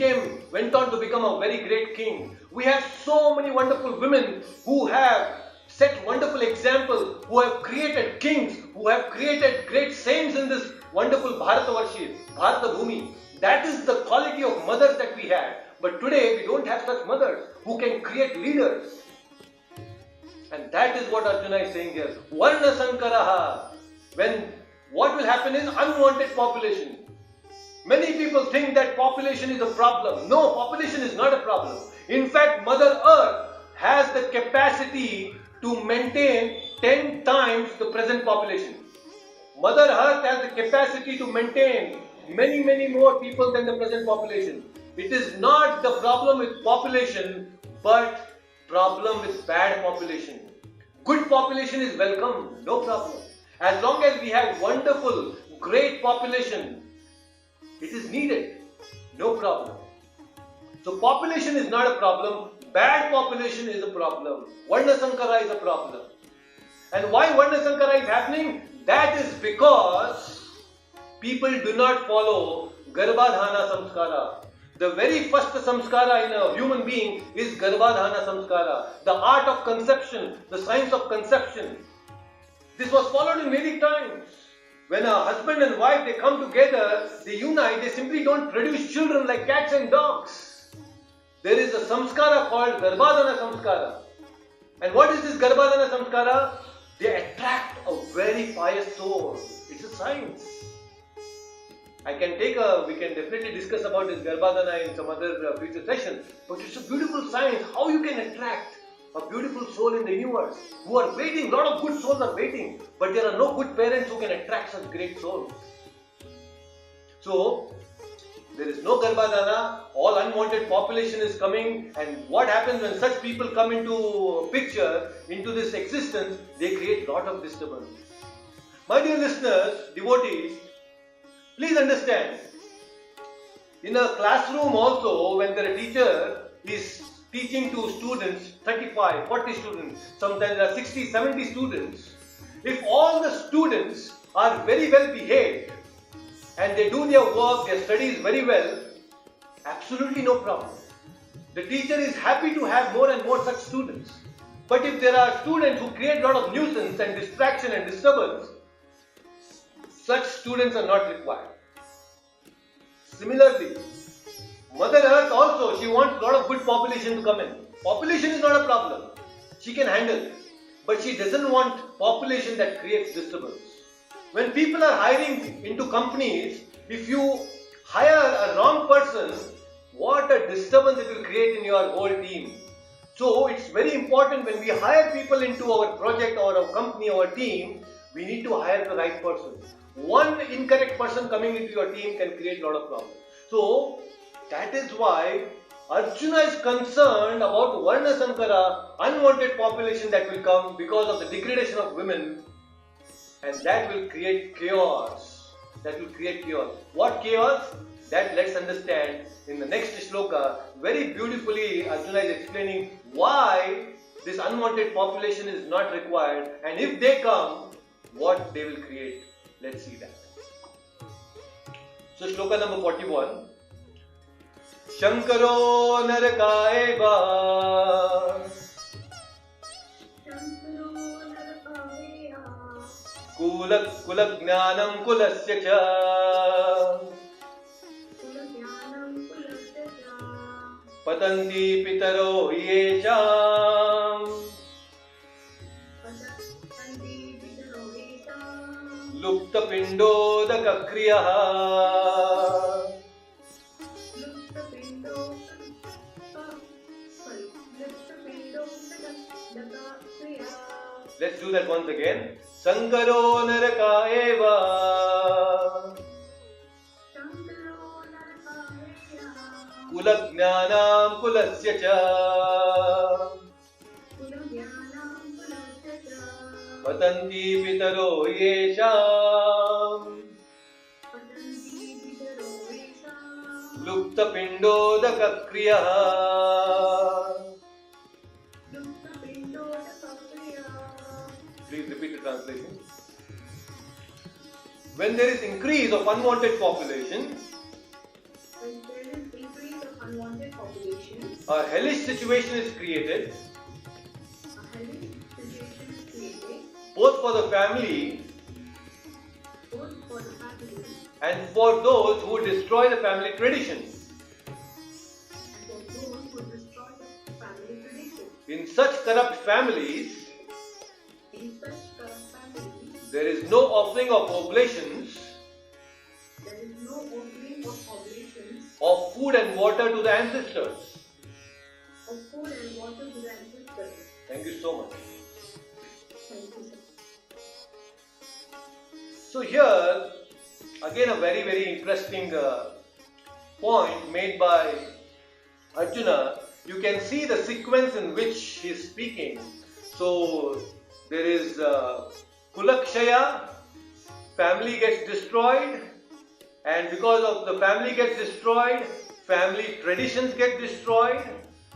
went on to become a very great king. We have so many wonderful women who have set wonderful examples, who have created kings, who have created great saints in this wonderful Bharatavarsha, Bharata Bhumi. That is the quality of mothers that we had. But today we don't have such mothers who can create leaders. And that is what Arjuna is saying here. Varna Sankaraha. When what will happen is unwanted population. Many people think that population is a problem. No, population is not a problem. In fact, Mother Earth has the capacity to maintain 10 times the present population. Mother Earth has the capacity to maintain many more people than the present population. It is not the problem with population, but problem with bad population. Good population is welcome, no problem. As long as we have wonderful, great population, it is needed, no problem. So population is not a problem, bad population is a problem. Varna Sankara is a problem. And why Varna Sankara is happening? That is because people do not follow Garbhadhana Samskara. The very first samskara in a human being is Garbhadhana Samskara. The art of conception, the science of conception. This was followed in Vedic times. When a husband and wife, they come together, they unite, they simply don't produce children like cats and dogs. There is a samskara called Garbhadhana Samskara. And what is this Garbhadhana Samskara? They attract a very pious soul. It's a science. We can definitely discuss about this Garbhadhana in some other future session. But it's a beautiful science, how you can attract a beautiful soul in the universe who are waiting. A lot of good souls are waiting, but there are no good parents who can attract such great souls. So, there is no Garbhadana, all unwanted population is coming, and what happens when such people come into picture, into this existence, they create lot of disturbance. My dear listeners, devotees, please understand, in a classroom also, when the teacher is teaching to students, 35, 40 students, sometimes there are 60, 70 students, if all the students are very well behaved and they do their work, their studies very well, absolutely no problem. The teacher is happy to have more and more such students. But if there are students who create a lot of nuisance and distraction and disturbance, such students are not required. Similarly, Mother Earth also, she wants a lot of good population to come in. Population is not a problem. She can handle it. But she doesn't want population that creates disturbance. When people are hiring into companies, if you hire a wrong person, what a disturbance it will create in your whole team. So it's very important when we hire people into our project or our company or team, we need to hire the right person. One incorrect person coming into your team can create a lot of problems. So that is why Arjuna is concerned about Varna Sankara, unwanted population that will come because of the degradation of women, and that will create chaos. That will create chaos. What chaos? That let's understand in the next shloka. Very beautifully Arjuna is explaining why this unwanted population is not required, and if they come, what they will create. Let's see that. So shloka number 41. Shankaro Narakaeva Kula Kulasya Cha Patanti Pitaro Yecham Lupta Pindodaka Kriyaha. Let's do that once again. Sankaro Naraka Eva Kulagnanam Kulasya Cha Patanti Pitaro Yesham Lupta Pindodaka Kriyaha. Please repeat the translation. When there is increase of unwanted population, a hellish situation is created, both for the family and for those who destroy the family tradition. In such corrupt families, there is no offering of oblations of food and water to the ancestors. Thank you so much. So here, again a very interesting point made by Arjuna. You can see the sequence in which he is speaking. So there is Kulakshaya, family gets destroyed, and because of the family gets destroyed, family traditions get destroyed.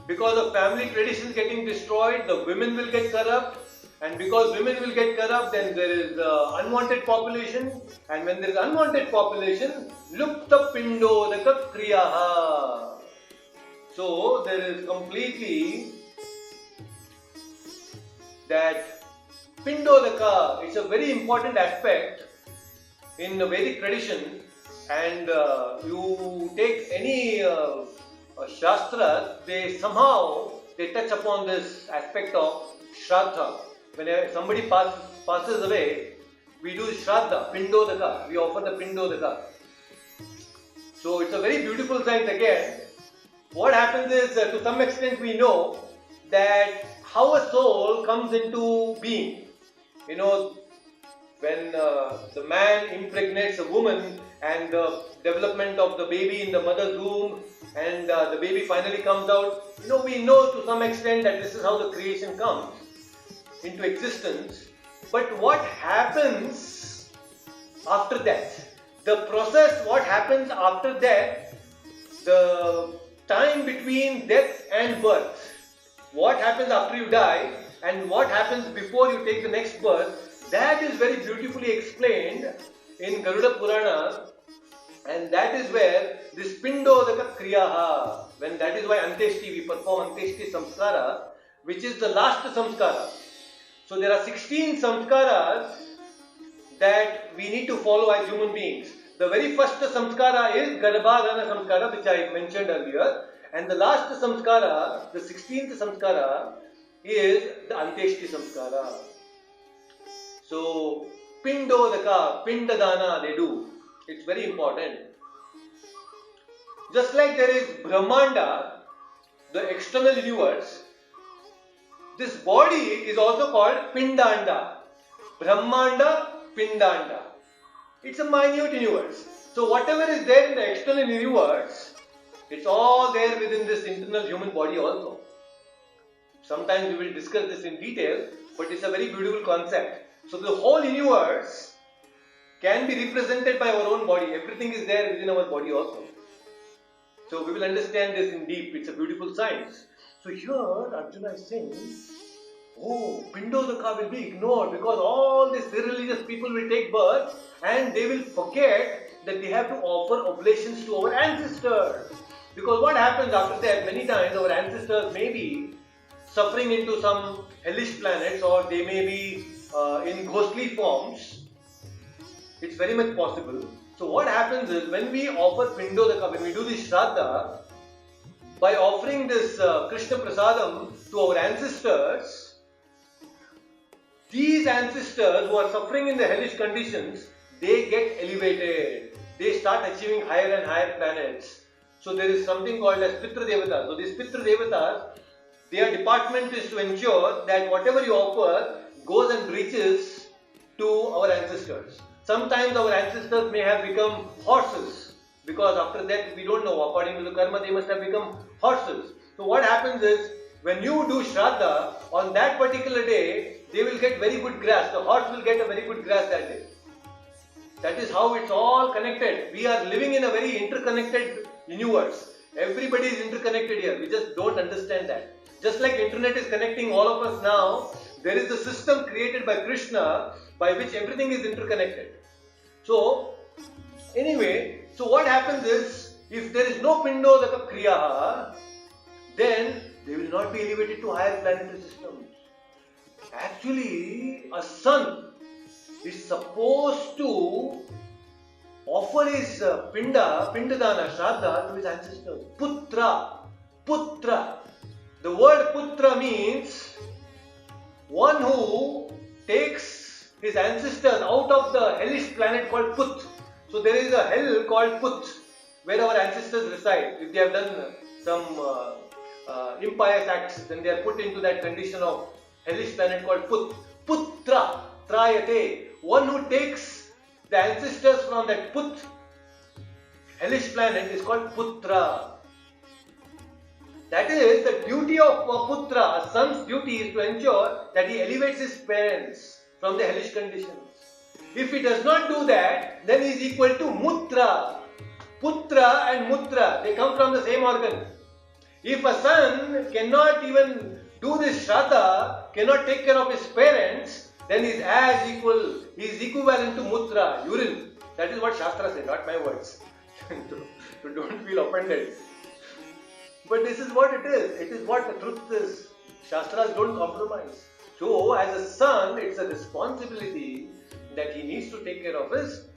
Because of family traditions getting destroyed, the women will get corrupt, and because women will get corrupt, then there is unwanted population, and when there is unwanted population, lupta pindodaka kriyaha. So there is completely that Pindodaka. It's a very important aspect in the Vedic tradition, and you take any Shastra, they somehow touch upon this aspect of Shraddha. When somebody passes away, we do Shraddha, Pindodaka. We offer the Pindodaka. So it's a very beautiful science again. What happens is, to some extent we know that how a soul comes into being. You know, when the man impregnates a woman and the development of the baby in the mother's womb, and the baby finally comes out. We know to some extent that this is how the creation comes into existence. But what happens after that? The process, what happens after that, the time between death and birth, what happens after you die and what happens before you take the next birth, that is very beautifully explained in Garuda Purana, and that is where this Pindodaka Kriyaha, that is why Anteshti, we perform Anteshti Samskara, which is the last samskara. So there are 16 samskaras that we need to follow as human beings. The very first samskara is Garbhadhana Samskara, which I mentioned earlier, and the last samskara, the 16th samskara, is the Anteshti Samskara. So Pindodaka, Pindadana they do. It's very important. Just like there is Brahmanda, the external universe, this body is also called Pindanda. Brahmanda, Pindanda. It's a minute universe. So whatever is there in the external universe, it's all there within this internal human body also. Sometimes we will discuss this in detail, but it's a very beautiful concept. So the whole universe can be represented by our own body. Everything is there within our body also. So we will understand this in deep. It's a beautiful science. So here Arjuna is saying, Pindodaka will be ignored because all these irreligious people will take birth and they will forget that they have to offer oblations to our ancestors. Because what happens after that, many times our ancestors may be suffering into some hellish planets, or they may be in ghostly forms. It's very much possible. So what happens is, when we offer Pindodaka, when we do this Shraddha, by offering this Krishna Prasadam to our ancestors, these ancestors who are suffering in the hellish conditions, they get elevated. They start achieving higher and higher planets. So there is something called as Pitra Devatas. So these Pitra Devatas, their department is to ensure that whatever you offer goes and reaches to our ancestors. Sometimes our ancestors may have become horses, because after that we don't know, according to the karma they must have become horses. So what happens is, when you do Shraddha, on that particular day, they will get very good grass. The horse will get a very good grass that day. That is how it's all connected. We are living in a very interconnected universe. Everybody is interconnected here. We just don't understand that. Just like internet is connecting all of us now, there is a system created by Krishna by which everything is interconnected. So, anyway, so what happens is, if there is no Pindodaka Kriya, then they will not be elevated to higher planetary systems. Actually, a son is supposed to offer his Pindadana, Shraddha to his ancestors. Putra. The word Putra means one who takes his ancestors out of the hellish planet called Put. So there is a hell called Put, where our ancestors reside. If they have done some impious acts, then they are put into that condition of hellish planet called Put. Putra, Trayate. One who takes the ancestors from that Put, hellish planet, is called Putra. That is the duty of a Putra. A son's duty is to ensure that he elevates his parents from the hellish conditions. If he does not do that, then he is equal to Mutra. Putra and Mutra, they come from the same organ. If a son cannot even do this Shraddha, cannot take care of his parents, then he is he is equivalent to Mutra, urine. That is what Shastra says, not my words. So don't feel offended. But this is what it is. It is what the truth is. Shastras don't compromise. So, as a son, it's a responsibility that he needs to take care of his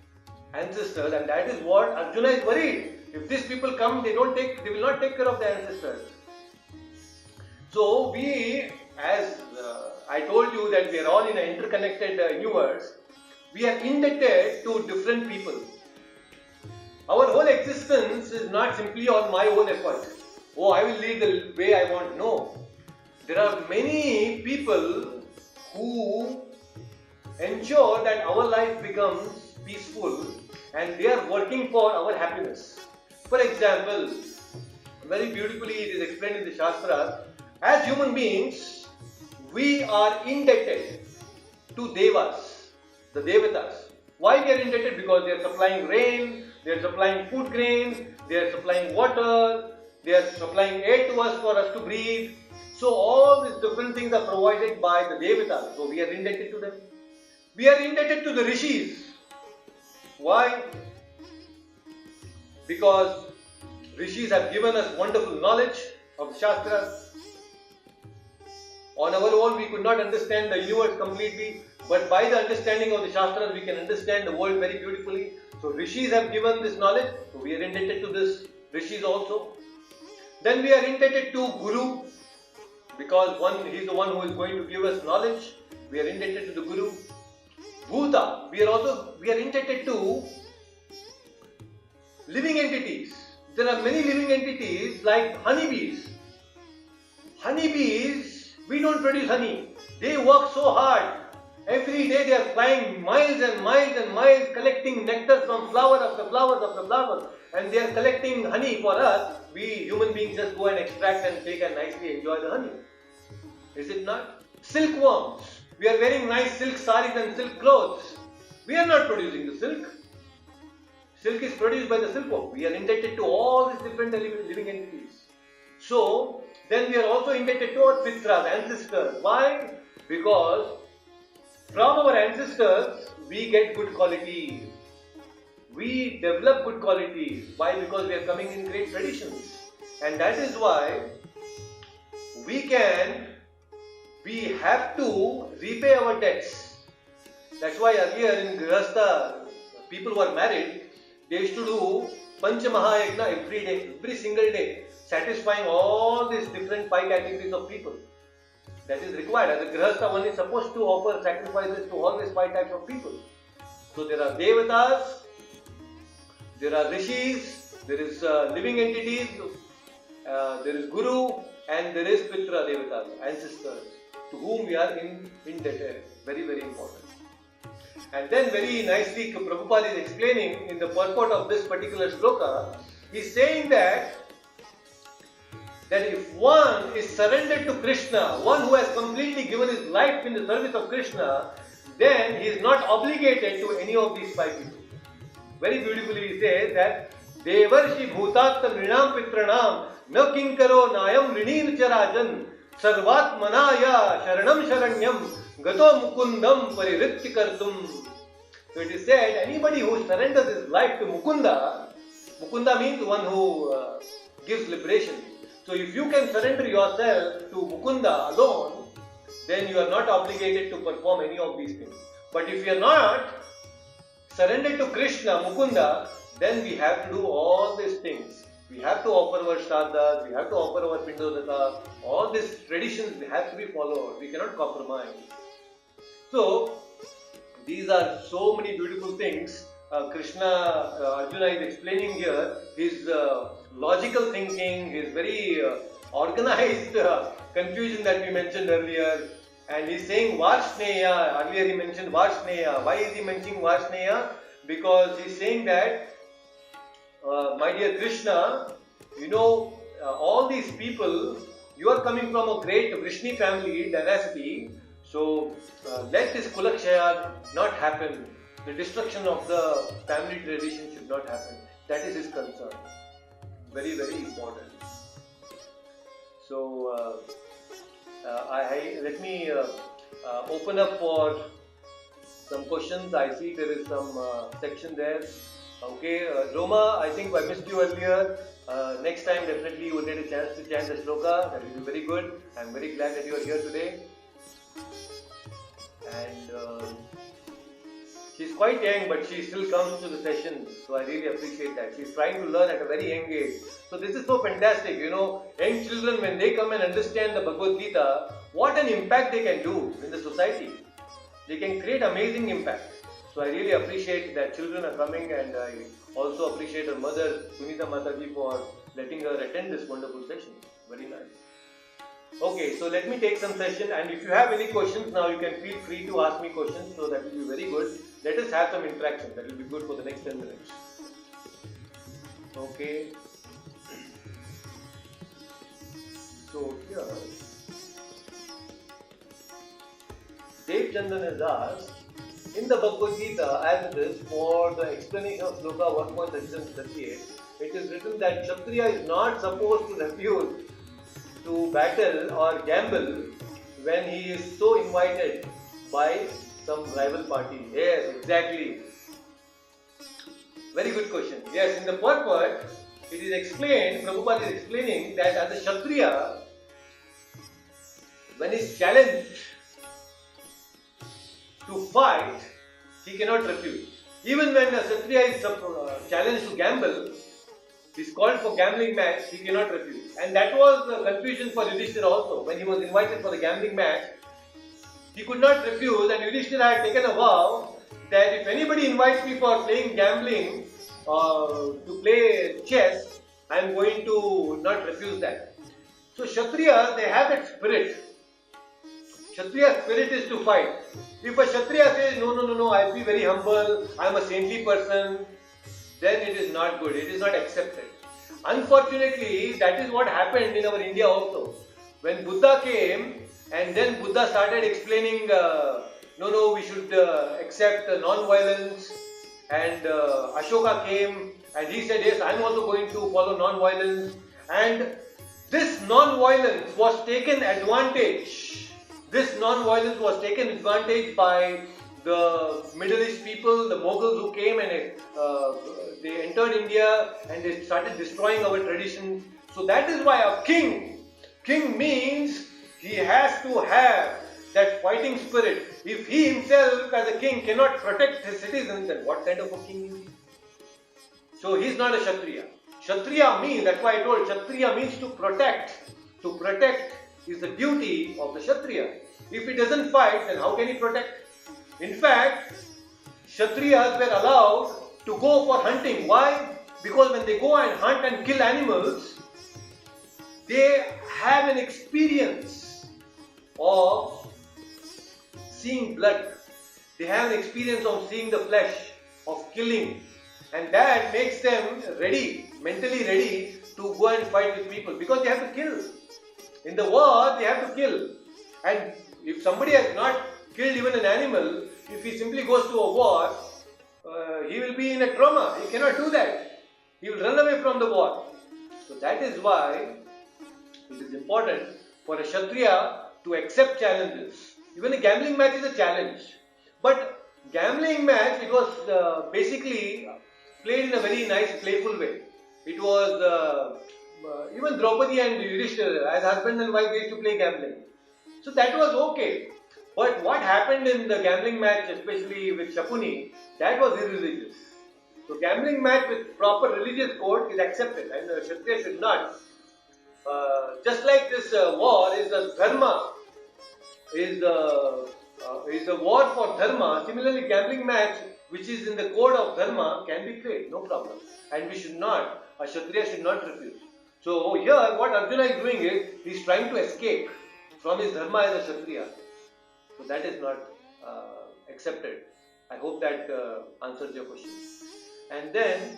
ancestors, and that is what Arjuna is worried. If these people come, they will not take care of their ancestors. So, we, as I told you that we are all in an interconnected universe, we are indebted to different people. Our whole existence is not simply on my own effort. Oh, I will lead the way I want. No. There are many people who ensure that our life becomes peaceful and they are working for our happiness. For example, very beautifully it is explained in the Shastras, as human beings, we are indebted to Devas, the Devatas. Why we are indebted? Because they are supplying rain, they are supplying food grains, they are supplying water, they are supplying air to us for us to breathe. So all these different things are provided by the Devatas. So we are indebted to them. We are indebted to the Rishis. Why? Because Rishis have given us wonderful knowledge of the Shastras. On our own, we could not understand the universe completely, but by the understanding of the Shastras, we can understand the world very beautifully. So Rishis have given this knowledge, so we are indebted to this Rishis also. Then we are indebted to Guru, because he is the one who is going to give us knowledge. We are indebted to the Guru. Bhuta, we are indebted to living entities. There are many living entities like honeybees. Honeybees, we don't produce honey. They work so hard. Every day they are flying miles and miles and miles, collecting nectar from flower after flower after flower, and they are collecting honey for us. We human beings just go and extract and take and nicely enjoy the honey. Is it not? Silkworms. We are wearing nice silk saris and silk clothes. We are not producing the silk. Silk is produced by the silkworm. We are indebted to all these different living entities. So, then we are also indebted to our Pitras, ancestors. Why? Because from our ancestors, we get good qualities. We develop good qualities. Why? Because we are coming in great traditions. And that is why we have to repay our debts. That's why earlier in Grihastha, people who are married, they used to do Pancha Mahayagna every day, every single day, satisfying all these different 5 categories of people. That is required. As a Grihastha, one is supposed to offer sacrifices to all these 5 types of people. So there are Devatas, there are Rishis, there is living entities, there is Guru, and there is Pitra Devatas, ancestors, to whom we are indebted. Very, very important. And then very nicely Prabhupada is explaining in the purport of this particular sloka, he is saying that if one is surrendered to Krishna, one who has completely given his life in the service of Krishna, then he is not obligated to any of these 5 people. Very beautifully he says that Devarshi Bhutatta Nrinam Pitranam Na Kinkaro Nayam Rinir Charajan Sarvatmanaya Sharanam Sharanyam Gato Mukundam Parivritti Kartum. So it is said, anybody who surrenders his life to Mukunda, Mukunda means one who gives liberation. So if you can surrender yourself to Mukunda alone, then you are not obligated to perform any of these things. But if you are not surrendered to Krishna, Mukunda, then we have to do all these things. We have to offer our Shraddhas, we have to offer our Pindodaka, all these traditions have to be followed. We cannot compromise. So, these are so many beautiful things. Arjuna is explaining here his logical thinking, his very organized confusion that we mentioned earlier. And he's saying Varshneya. Earlier he mentioned Varshneya. Why is he mentioning Varshneya? Because he's saying that, my dear Krishna, you know, all these people, you are coming from a great Vrishni family, dynasty. So let this Kulakshaya not happen. The destruction of the family tradition should not happen. That is his concern. Very, very important. So let me open up for some questions. I see there is some section there. Okay, Roma, I think I missed you earlier. Next time definitely you will get a chance to chant the shloka. That will be very good. I am very glad that you are here today. And she's quite young, but she still comes to the session. So I really appreciate that. She's trying to learn at a very young age. So this is so fantastic. You know, young children, when they come and understand the Bhagavad Gita, what an impact they can do in the society. They can create amazing impact. So I really appreciate that children are coming, and I also appreciate her mother, Sunita Mataji, for letting her attend this wonderful session. Very nice. Okay, so let me take some session, and if you have any questions now, you can feel free to ask me questions, so that will be very good. let us have some interaction. That will be good for the next 10 minutes. Okay. So here, Dave Chandan has asked, in the Bhagavad Gita, as it is, for the explanation of Sloka 1.37-38, it is written that Kshatriya is not supposed to refuse to battle or gamble when he is so invited by some rival party. Yes, exactly. Very good question. Yes, in the purport, it is explained, Prabhupada is explaining that as a Kshatriya, when he is challenged to fight, he cannot refuse. Even when a Kshatriya is challenged to gamble, he is called for gambling match, he cannot refuse. And that was the confusion for Yudhishthira also. When he was invited for the gambling match, he could not refuse, and Yudhishthira had taken a vow that if anybody invites me for playing gambling, to play chess, I am going to not refuse that. So Kshatriyas, they have that spirit. Kshatriya spirit is to fight. If a Kshatriya says, no, I'll be very humble, I'm a saintly person, then it is not good, it is not accepted. Unfortunately, that is what happened in our India also. When Buddha came, and then Buddha started explaining, no, we should accept non-violence, and Ashoka came, and he said, yes, I am also going to follow non-violence, and this non-violence was taken advantage. This non-violence was taken advantage by the Middle East people, the Mughals who came and they entered India and they started destroying our traditions. So that is why a king means he has to have that fighting spirit. If he himself as a king cannot protect his citizens, then what kind of a king is he? So he is not a Kshatriya. Kshatriya means, that's why I told, Kshatriya means to protect. To protect is the duty of the Kshatriya. If he doesn't fight, then how can he protect? In fact, Kshatriyas were allowed to go for hunting. Why? Because when they go and hunt and kill animals, they have an experience of seeing blood. They have an experience of seeing the flesh, of killing. And that makes them ready, mentally ready to go and fight with people, because they have to kill. In the war, they have to kill. And if somebody has not killed even an animal, if he simply goes to a war, he will be in a trauma. He cannot do that. He will run away from the war. So that is why it is important for a Kshatriya to accept challenges. Even a gambling match is a challenge. But gambling match, it was basically played in a very nice, playful way. It was, even Draupadi and Yudhishthira, as husband and wife, they used to play gambling. So that was okay. But what happened in the gambling match, especially with Shakuni, that was irreligious. So gambling match with proper religious code is accepted, and the Kshatriya should not. Just like this war is the dharma, is the war for dharma. Similarly, gambling match, which is in the code of dharma, can be played, no problem. And we should not, a Kshatriya should not refuse. So here, what Arjuna is doing is, he is trying to escape from his dharma as a Kshatriya. So that is not accepted. I hope that answers your question. And then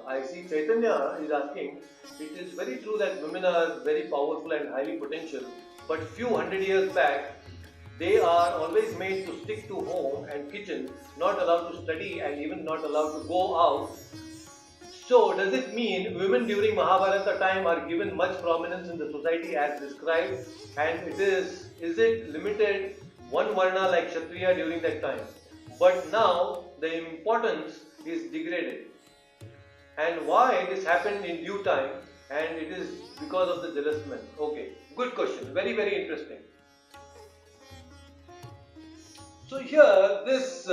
I see Chaitanya is asking, it is very true that women are very powerful and highly potential, but few hundred years back, they are always made to stick to home and kitchen, not allowed to study and even not allowed to go out. So does it mean women during Mahabharata time are given much prominence in the society as described, and is it limited one varna like Kshatriya during that time? But now the importance is degraded. And why this happened in due time, and it is because of the jealous men. Okay, good question, very, very interesting. So here this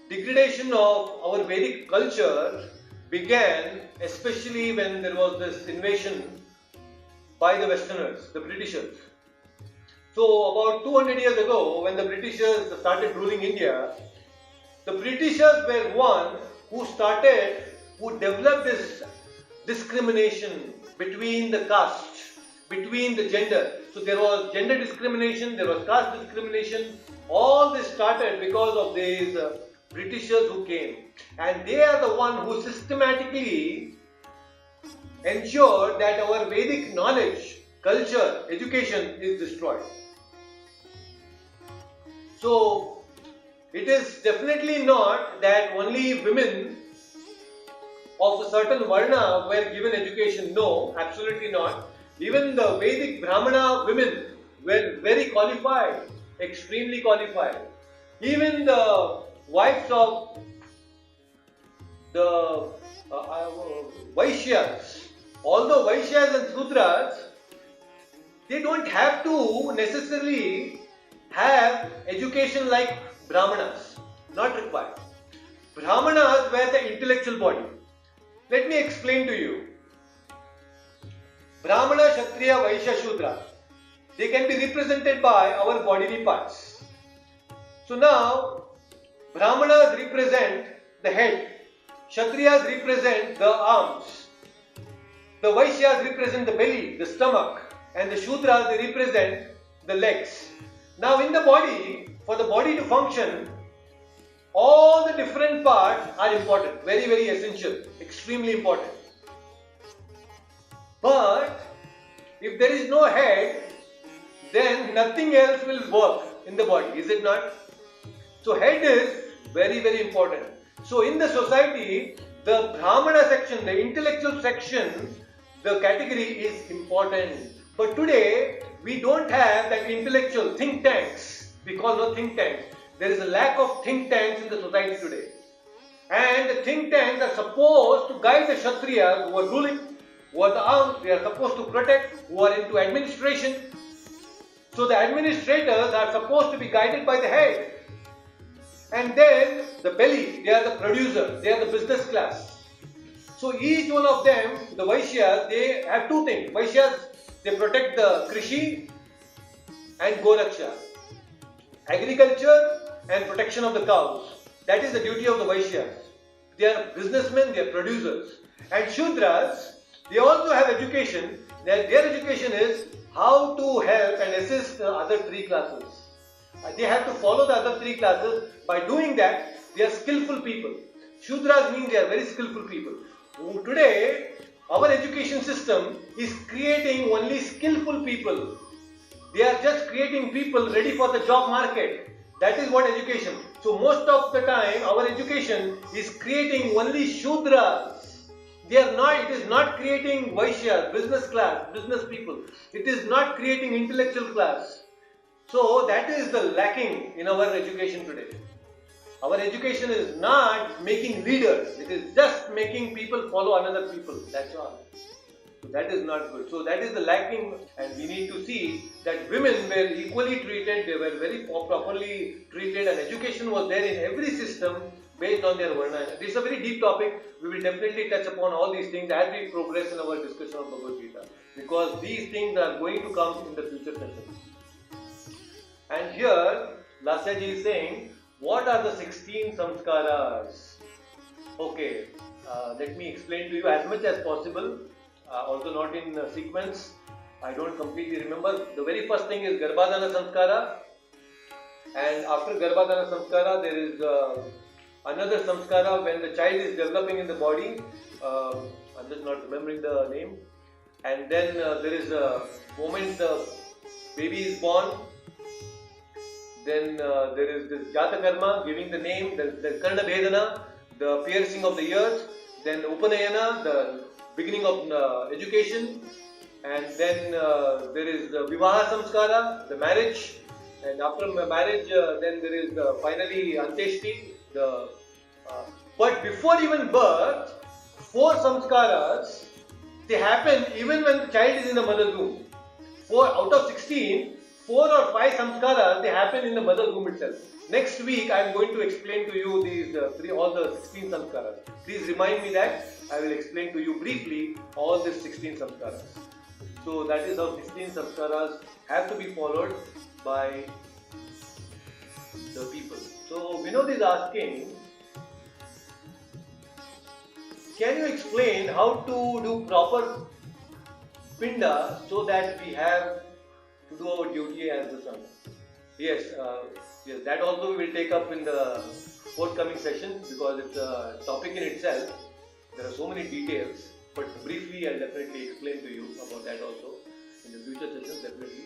degradation of our Vedic culture began especially when there was this invasion by the Westerners, the Britishers. So about 200 years ago, when the Britishers started ruling India, the Britishers were one who developed this discrimination between the caste, between the gender. So there was gender discrimination, there was caste discrimination. All this started because of these Britishers who came, and they are the one who systematically ensured that our Vedic knowledge, culture, education is destroyed. So it is definitely not that only women of a certain varna were given education. No, absolutely not. Even the Vedic Brahmana women were very qualified, extremely qualified. Even the wives of the Vaishyas, although Vaishyas and Sudras, they don't have to necessarily have education like Brahmanas, not required. Brahmanas were the intellectual body. Let me explain to you. Brahmana, Kshatriya, Vaishya, Shudra, they can be represented by our bodily parts. So now, Brahmanas represent the head, Kshatriyas represent the arms, the Vaishyas represent the belly, the stomach, and the Shudras they represent the legs. Now in the body, for the body to function, all the different parts are important, very, very essential, extremely important. But if there is no head, then nothing else will work in the body, is it not? So head is very, very important. So in the society, the Brahmana section, the intellectual section, the category is important. But today, we don't have that intellectual think tanks. Because of think tanks, there is a lack of think tanks in the society today. And the think tanks are supposed to guide the Kshatriyas who are ruling, who are the arms, they are supposed to protect, who are into administration. So the administrators are supposed to be guided by the head. And then the belly, they are the producers, they are the business class. So each one of them, the Vaishyas, they have two things. Vaishyas, they protect the Krishi and Goraksha. Agriculture and protection of the cows. That is the duty of the Vaishyas. They are businessmen, they are producers. And Shudras, they also have education. Their education is how to help and assist the other three classes. They have to follow the other three classes. By doing that, they are skillful people. Shudras mean they are very skillful people. Today, our education system is creating only skillful people. They are just creating people ready for the job market. That is what education. So most of the time, our education is creating only Shudras. They are not. It is not creating Vaishyas, business class, business people. It is not creating intellectual class. So that is the lacking in our education today. Our education is not making leaders. It is just making people follow another people. That's all. So that is not good. So that is the lacking, and we need to see that women were equally treated. They were very properly treated, and education was there in every system based on their varna. This is a very deep topic. We will definitely touch upon all these things as we progress in our discussion of Bhagavad Gita, because these things are going to come in the future sessions. And here, Lasyaji is saying, what are the 16 samskaras? Okay, let me explain to you as much as possible, although not in sequence. I don't completely remember. The very first thing is Garbhadana Samskara, and after Garbhadana Samskara, there is another Samskara when the child is developing in the body. I'm just not remembering the name. And then there is a moment the baby is born. Then there is this Jata Karma, giving the name, the Karna Bhedana, the piercing of the ears, then Upanayana, the beginning of education, and then there is the Vivaha Samskara, the marriage, and after marriage then there is finally Anteshti. But before even birth, 4 samskaras, they happen even when the child is in the mother's womb. 4 out of 16, 4 or 5 samskaras, they happen in the mother's womb itself. Next week, I am going to explain to you these all the 16 samskaras. Please remind me that I will explain to you briefly all these 16 samskaras. So that is how 16 samskaras have to be followed by the people. So Vinod is asking, can you explain how to do proper pinda so that we have to do our duty as the son. Yes, yes, that also we will take up in the forthcoming session because it's a topic in itself. There are so many details, but briefly I'll definitely explain to you about that also in the future sessions, definitely.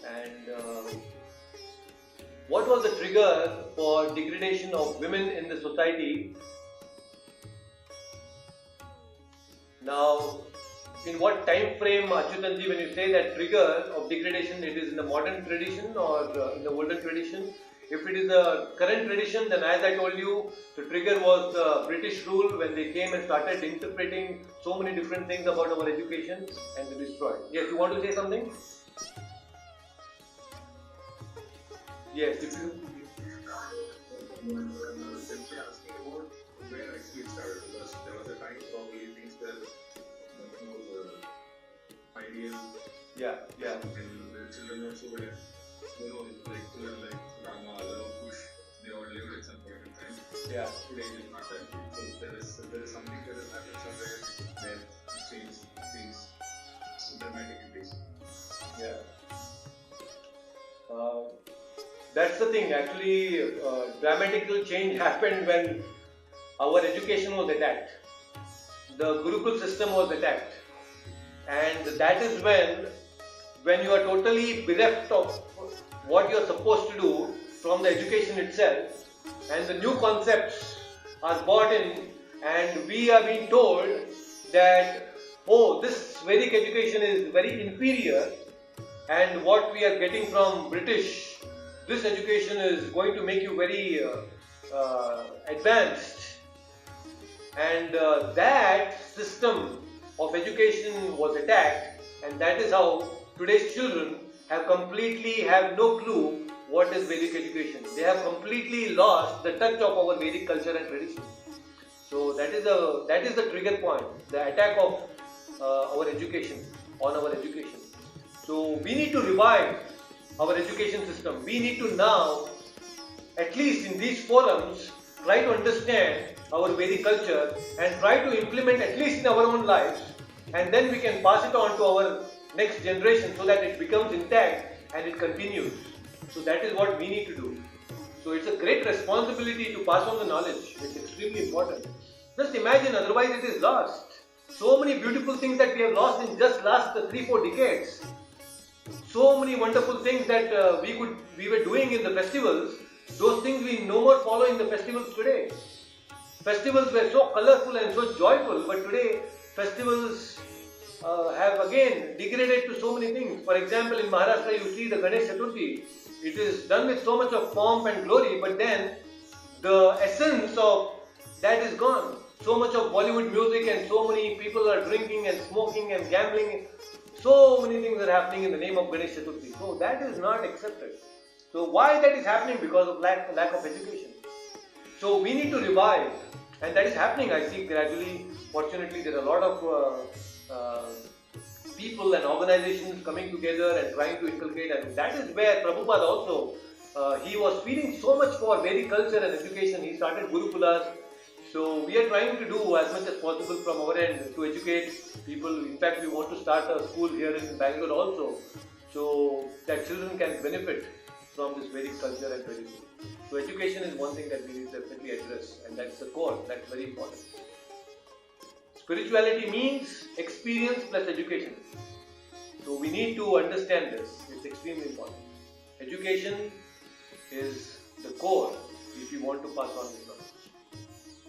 And what was the trigger for degradation of women in the society? Now, in what time frame, Achyutanji, when you say that trigger of degradation, it is in the modern tradition or in the olden tradition? If it is a current tradition, then as I told you, the trigger was the British rule when they came and started interpreting so many different things about our education and they destroyed. Yes, you want to say something? Yes, if you... Simply asking about where actually it started, because there was a time probably things were much more ideal. Yeah. And the children also were, like children like Rama, Lava, Kush, they all lived at some point in time. Yeah. Today it is not that. So there is something that has happened somewhere where it changed things dramatically. Yeah. That's the thing. Actually, dramatical change happened when our education was attacked. The Gurukul system was attacked, and that is when you are totally bereft of what you are supposed to do from the education itself, and the new concepts are brought in, and we are being told that, oh, this Vedic education is very inferior, and what we are getting from British, this education is going to make you very advanced. And that system of education was attacked, and that is how today's children have no clue what is Vedic education. They have completely lost the touch of our Vedic culture and tradition. So that is the trigger point, the attack of our education, on our education. So we need to revive our education system. We need to now, at least in these forums, try to understand our Vedic culture and try to implement at least in our own lives, and then we can pass it on to our next generation so that it becomes intact and it continues. So that is what we need to do. So it's a great responsibility to pass on the knowledge. It's extremely important. Just imagine, otherwise it is lost. So many beautiful things that we have lost in just last 3-4 decades. So many wonderful things that we were doing in the festivals. Those things we no more follow in the festivals today. Festivals were so colorful and so joyful, but today festivals have again degraded to so many things. For example, in Maharashtra you see the Ganesh Chaturthi. It is done with so much of pomp and glory, but then the essence of that is gone. So much of Bollywood music and so many people are drinking and smoking and gambling. So many things are happening in the name of Ganesh Chaturthi. So that is not accepted. So why that is happening? Because of lack of education. So we need to revive, and that is happening. I see gradually. Fortunately, there are a lot of people and organizations coming together and trying to inculcate, and that is where Prabhupada also he was feeling so much for Vedic culture and education. He started Gurukulas. So we are trying to do as much as possible from our end to educate people. In fact, we want to start a school here in Bangalore also, so that children can benefit from this Vedic culture and tradition. So education is one thing that we need to definitely address, and that's the core. That's very important. Spirituality means experience plus education. So we need to understand this. It's extremely important. Education is the core if you want to pass on this knowledge.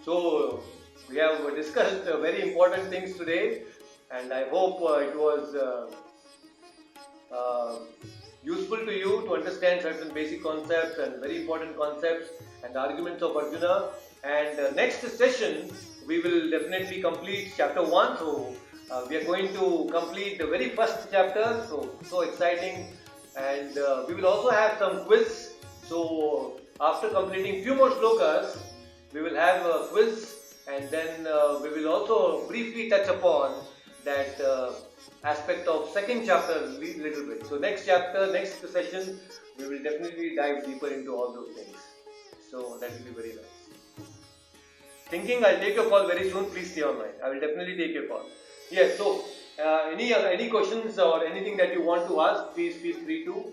So we have discussed very important things today, and I hope it was useful to you to understand certain basic concepts and very important concepts and the arguments of Arjuna. And next session we will definitely complete chapter 1. So we are going to complete the very first chapter. So exciting, and we will also have some quiz. So after completing few more slokas, we will have a quiz, and then we will also briefly touch upon that aspect of second chapter a little bit. So next next session, we will definitely dive deeper into all those things. So that will be very nice. Thinking I'll take your call very soon. Please stay online. I will definitely take your call. Yes. So Any questions or anything that you want to ask, please feel free to.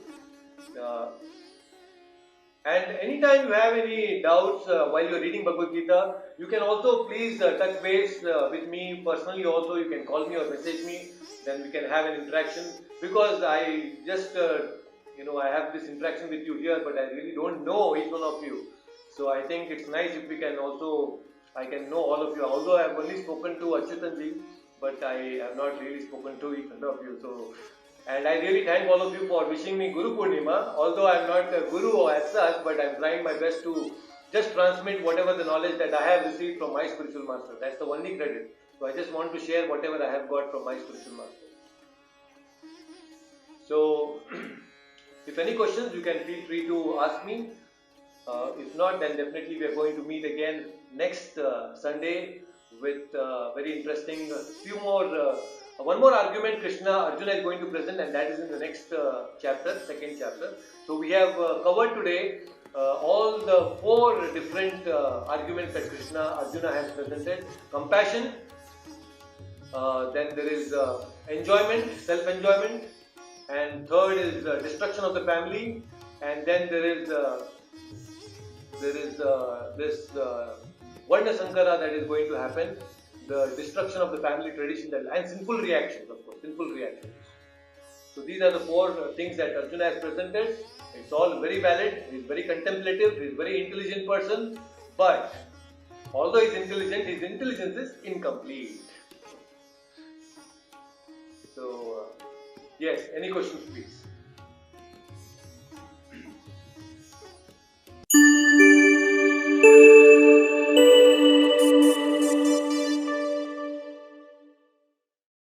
And anytime you have any doubts while you're reading Bhagavad Gita, you can also please touch base with me personally. Also, you can call me or message me. Then we can have an interaction, because I just I have this interaction with you here, but I really don't know each one of you. So I think it's nice if we can also, I can know all of you. Although I have only spoken to Achyutanji, but I have not really spoken to each one of you. So, and I really thank all of you for wishing me Guru Purnima. Although I am not a guru as such, but I am trying my best to just transmit whatever the knowledge that I have received from my spiritual master. That's the only credit. So I just want to share whatever I have got from my spiritual master. So, if any questions, you can feel free to ask me. If not, then definitely we are going to meet again next Sunday with very interesting few more. One more argument Arjuna is going to present, and that is in the next chapter, second chapter. So we have covered today all the 4 different arguments that Arjuna has presented. Compassion, then there is enjoyment, self-enjoyment, and third is destruction of the family, and then there is this Varna Sankara that is going to happen, the destruction of the family tradition, and sinful reactions, of course, sinful reactions. So these are the 4 things that Arjuna has presented. It's all very valid. He is very contemplative. He is a very intelligent person, but although he is intelligent, his intelligence is incomplete. So yes, any questions please?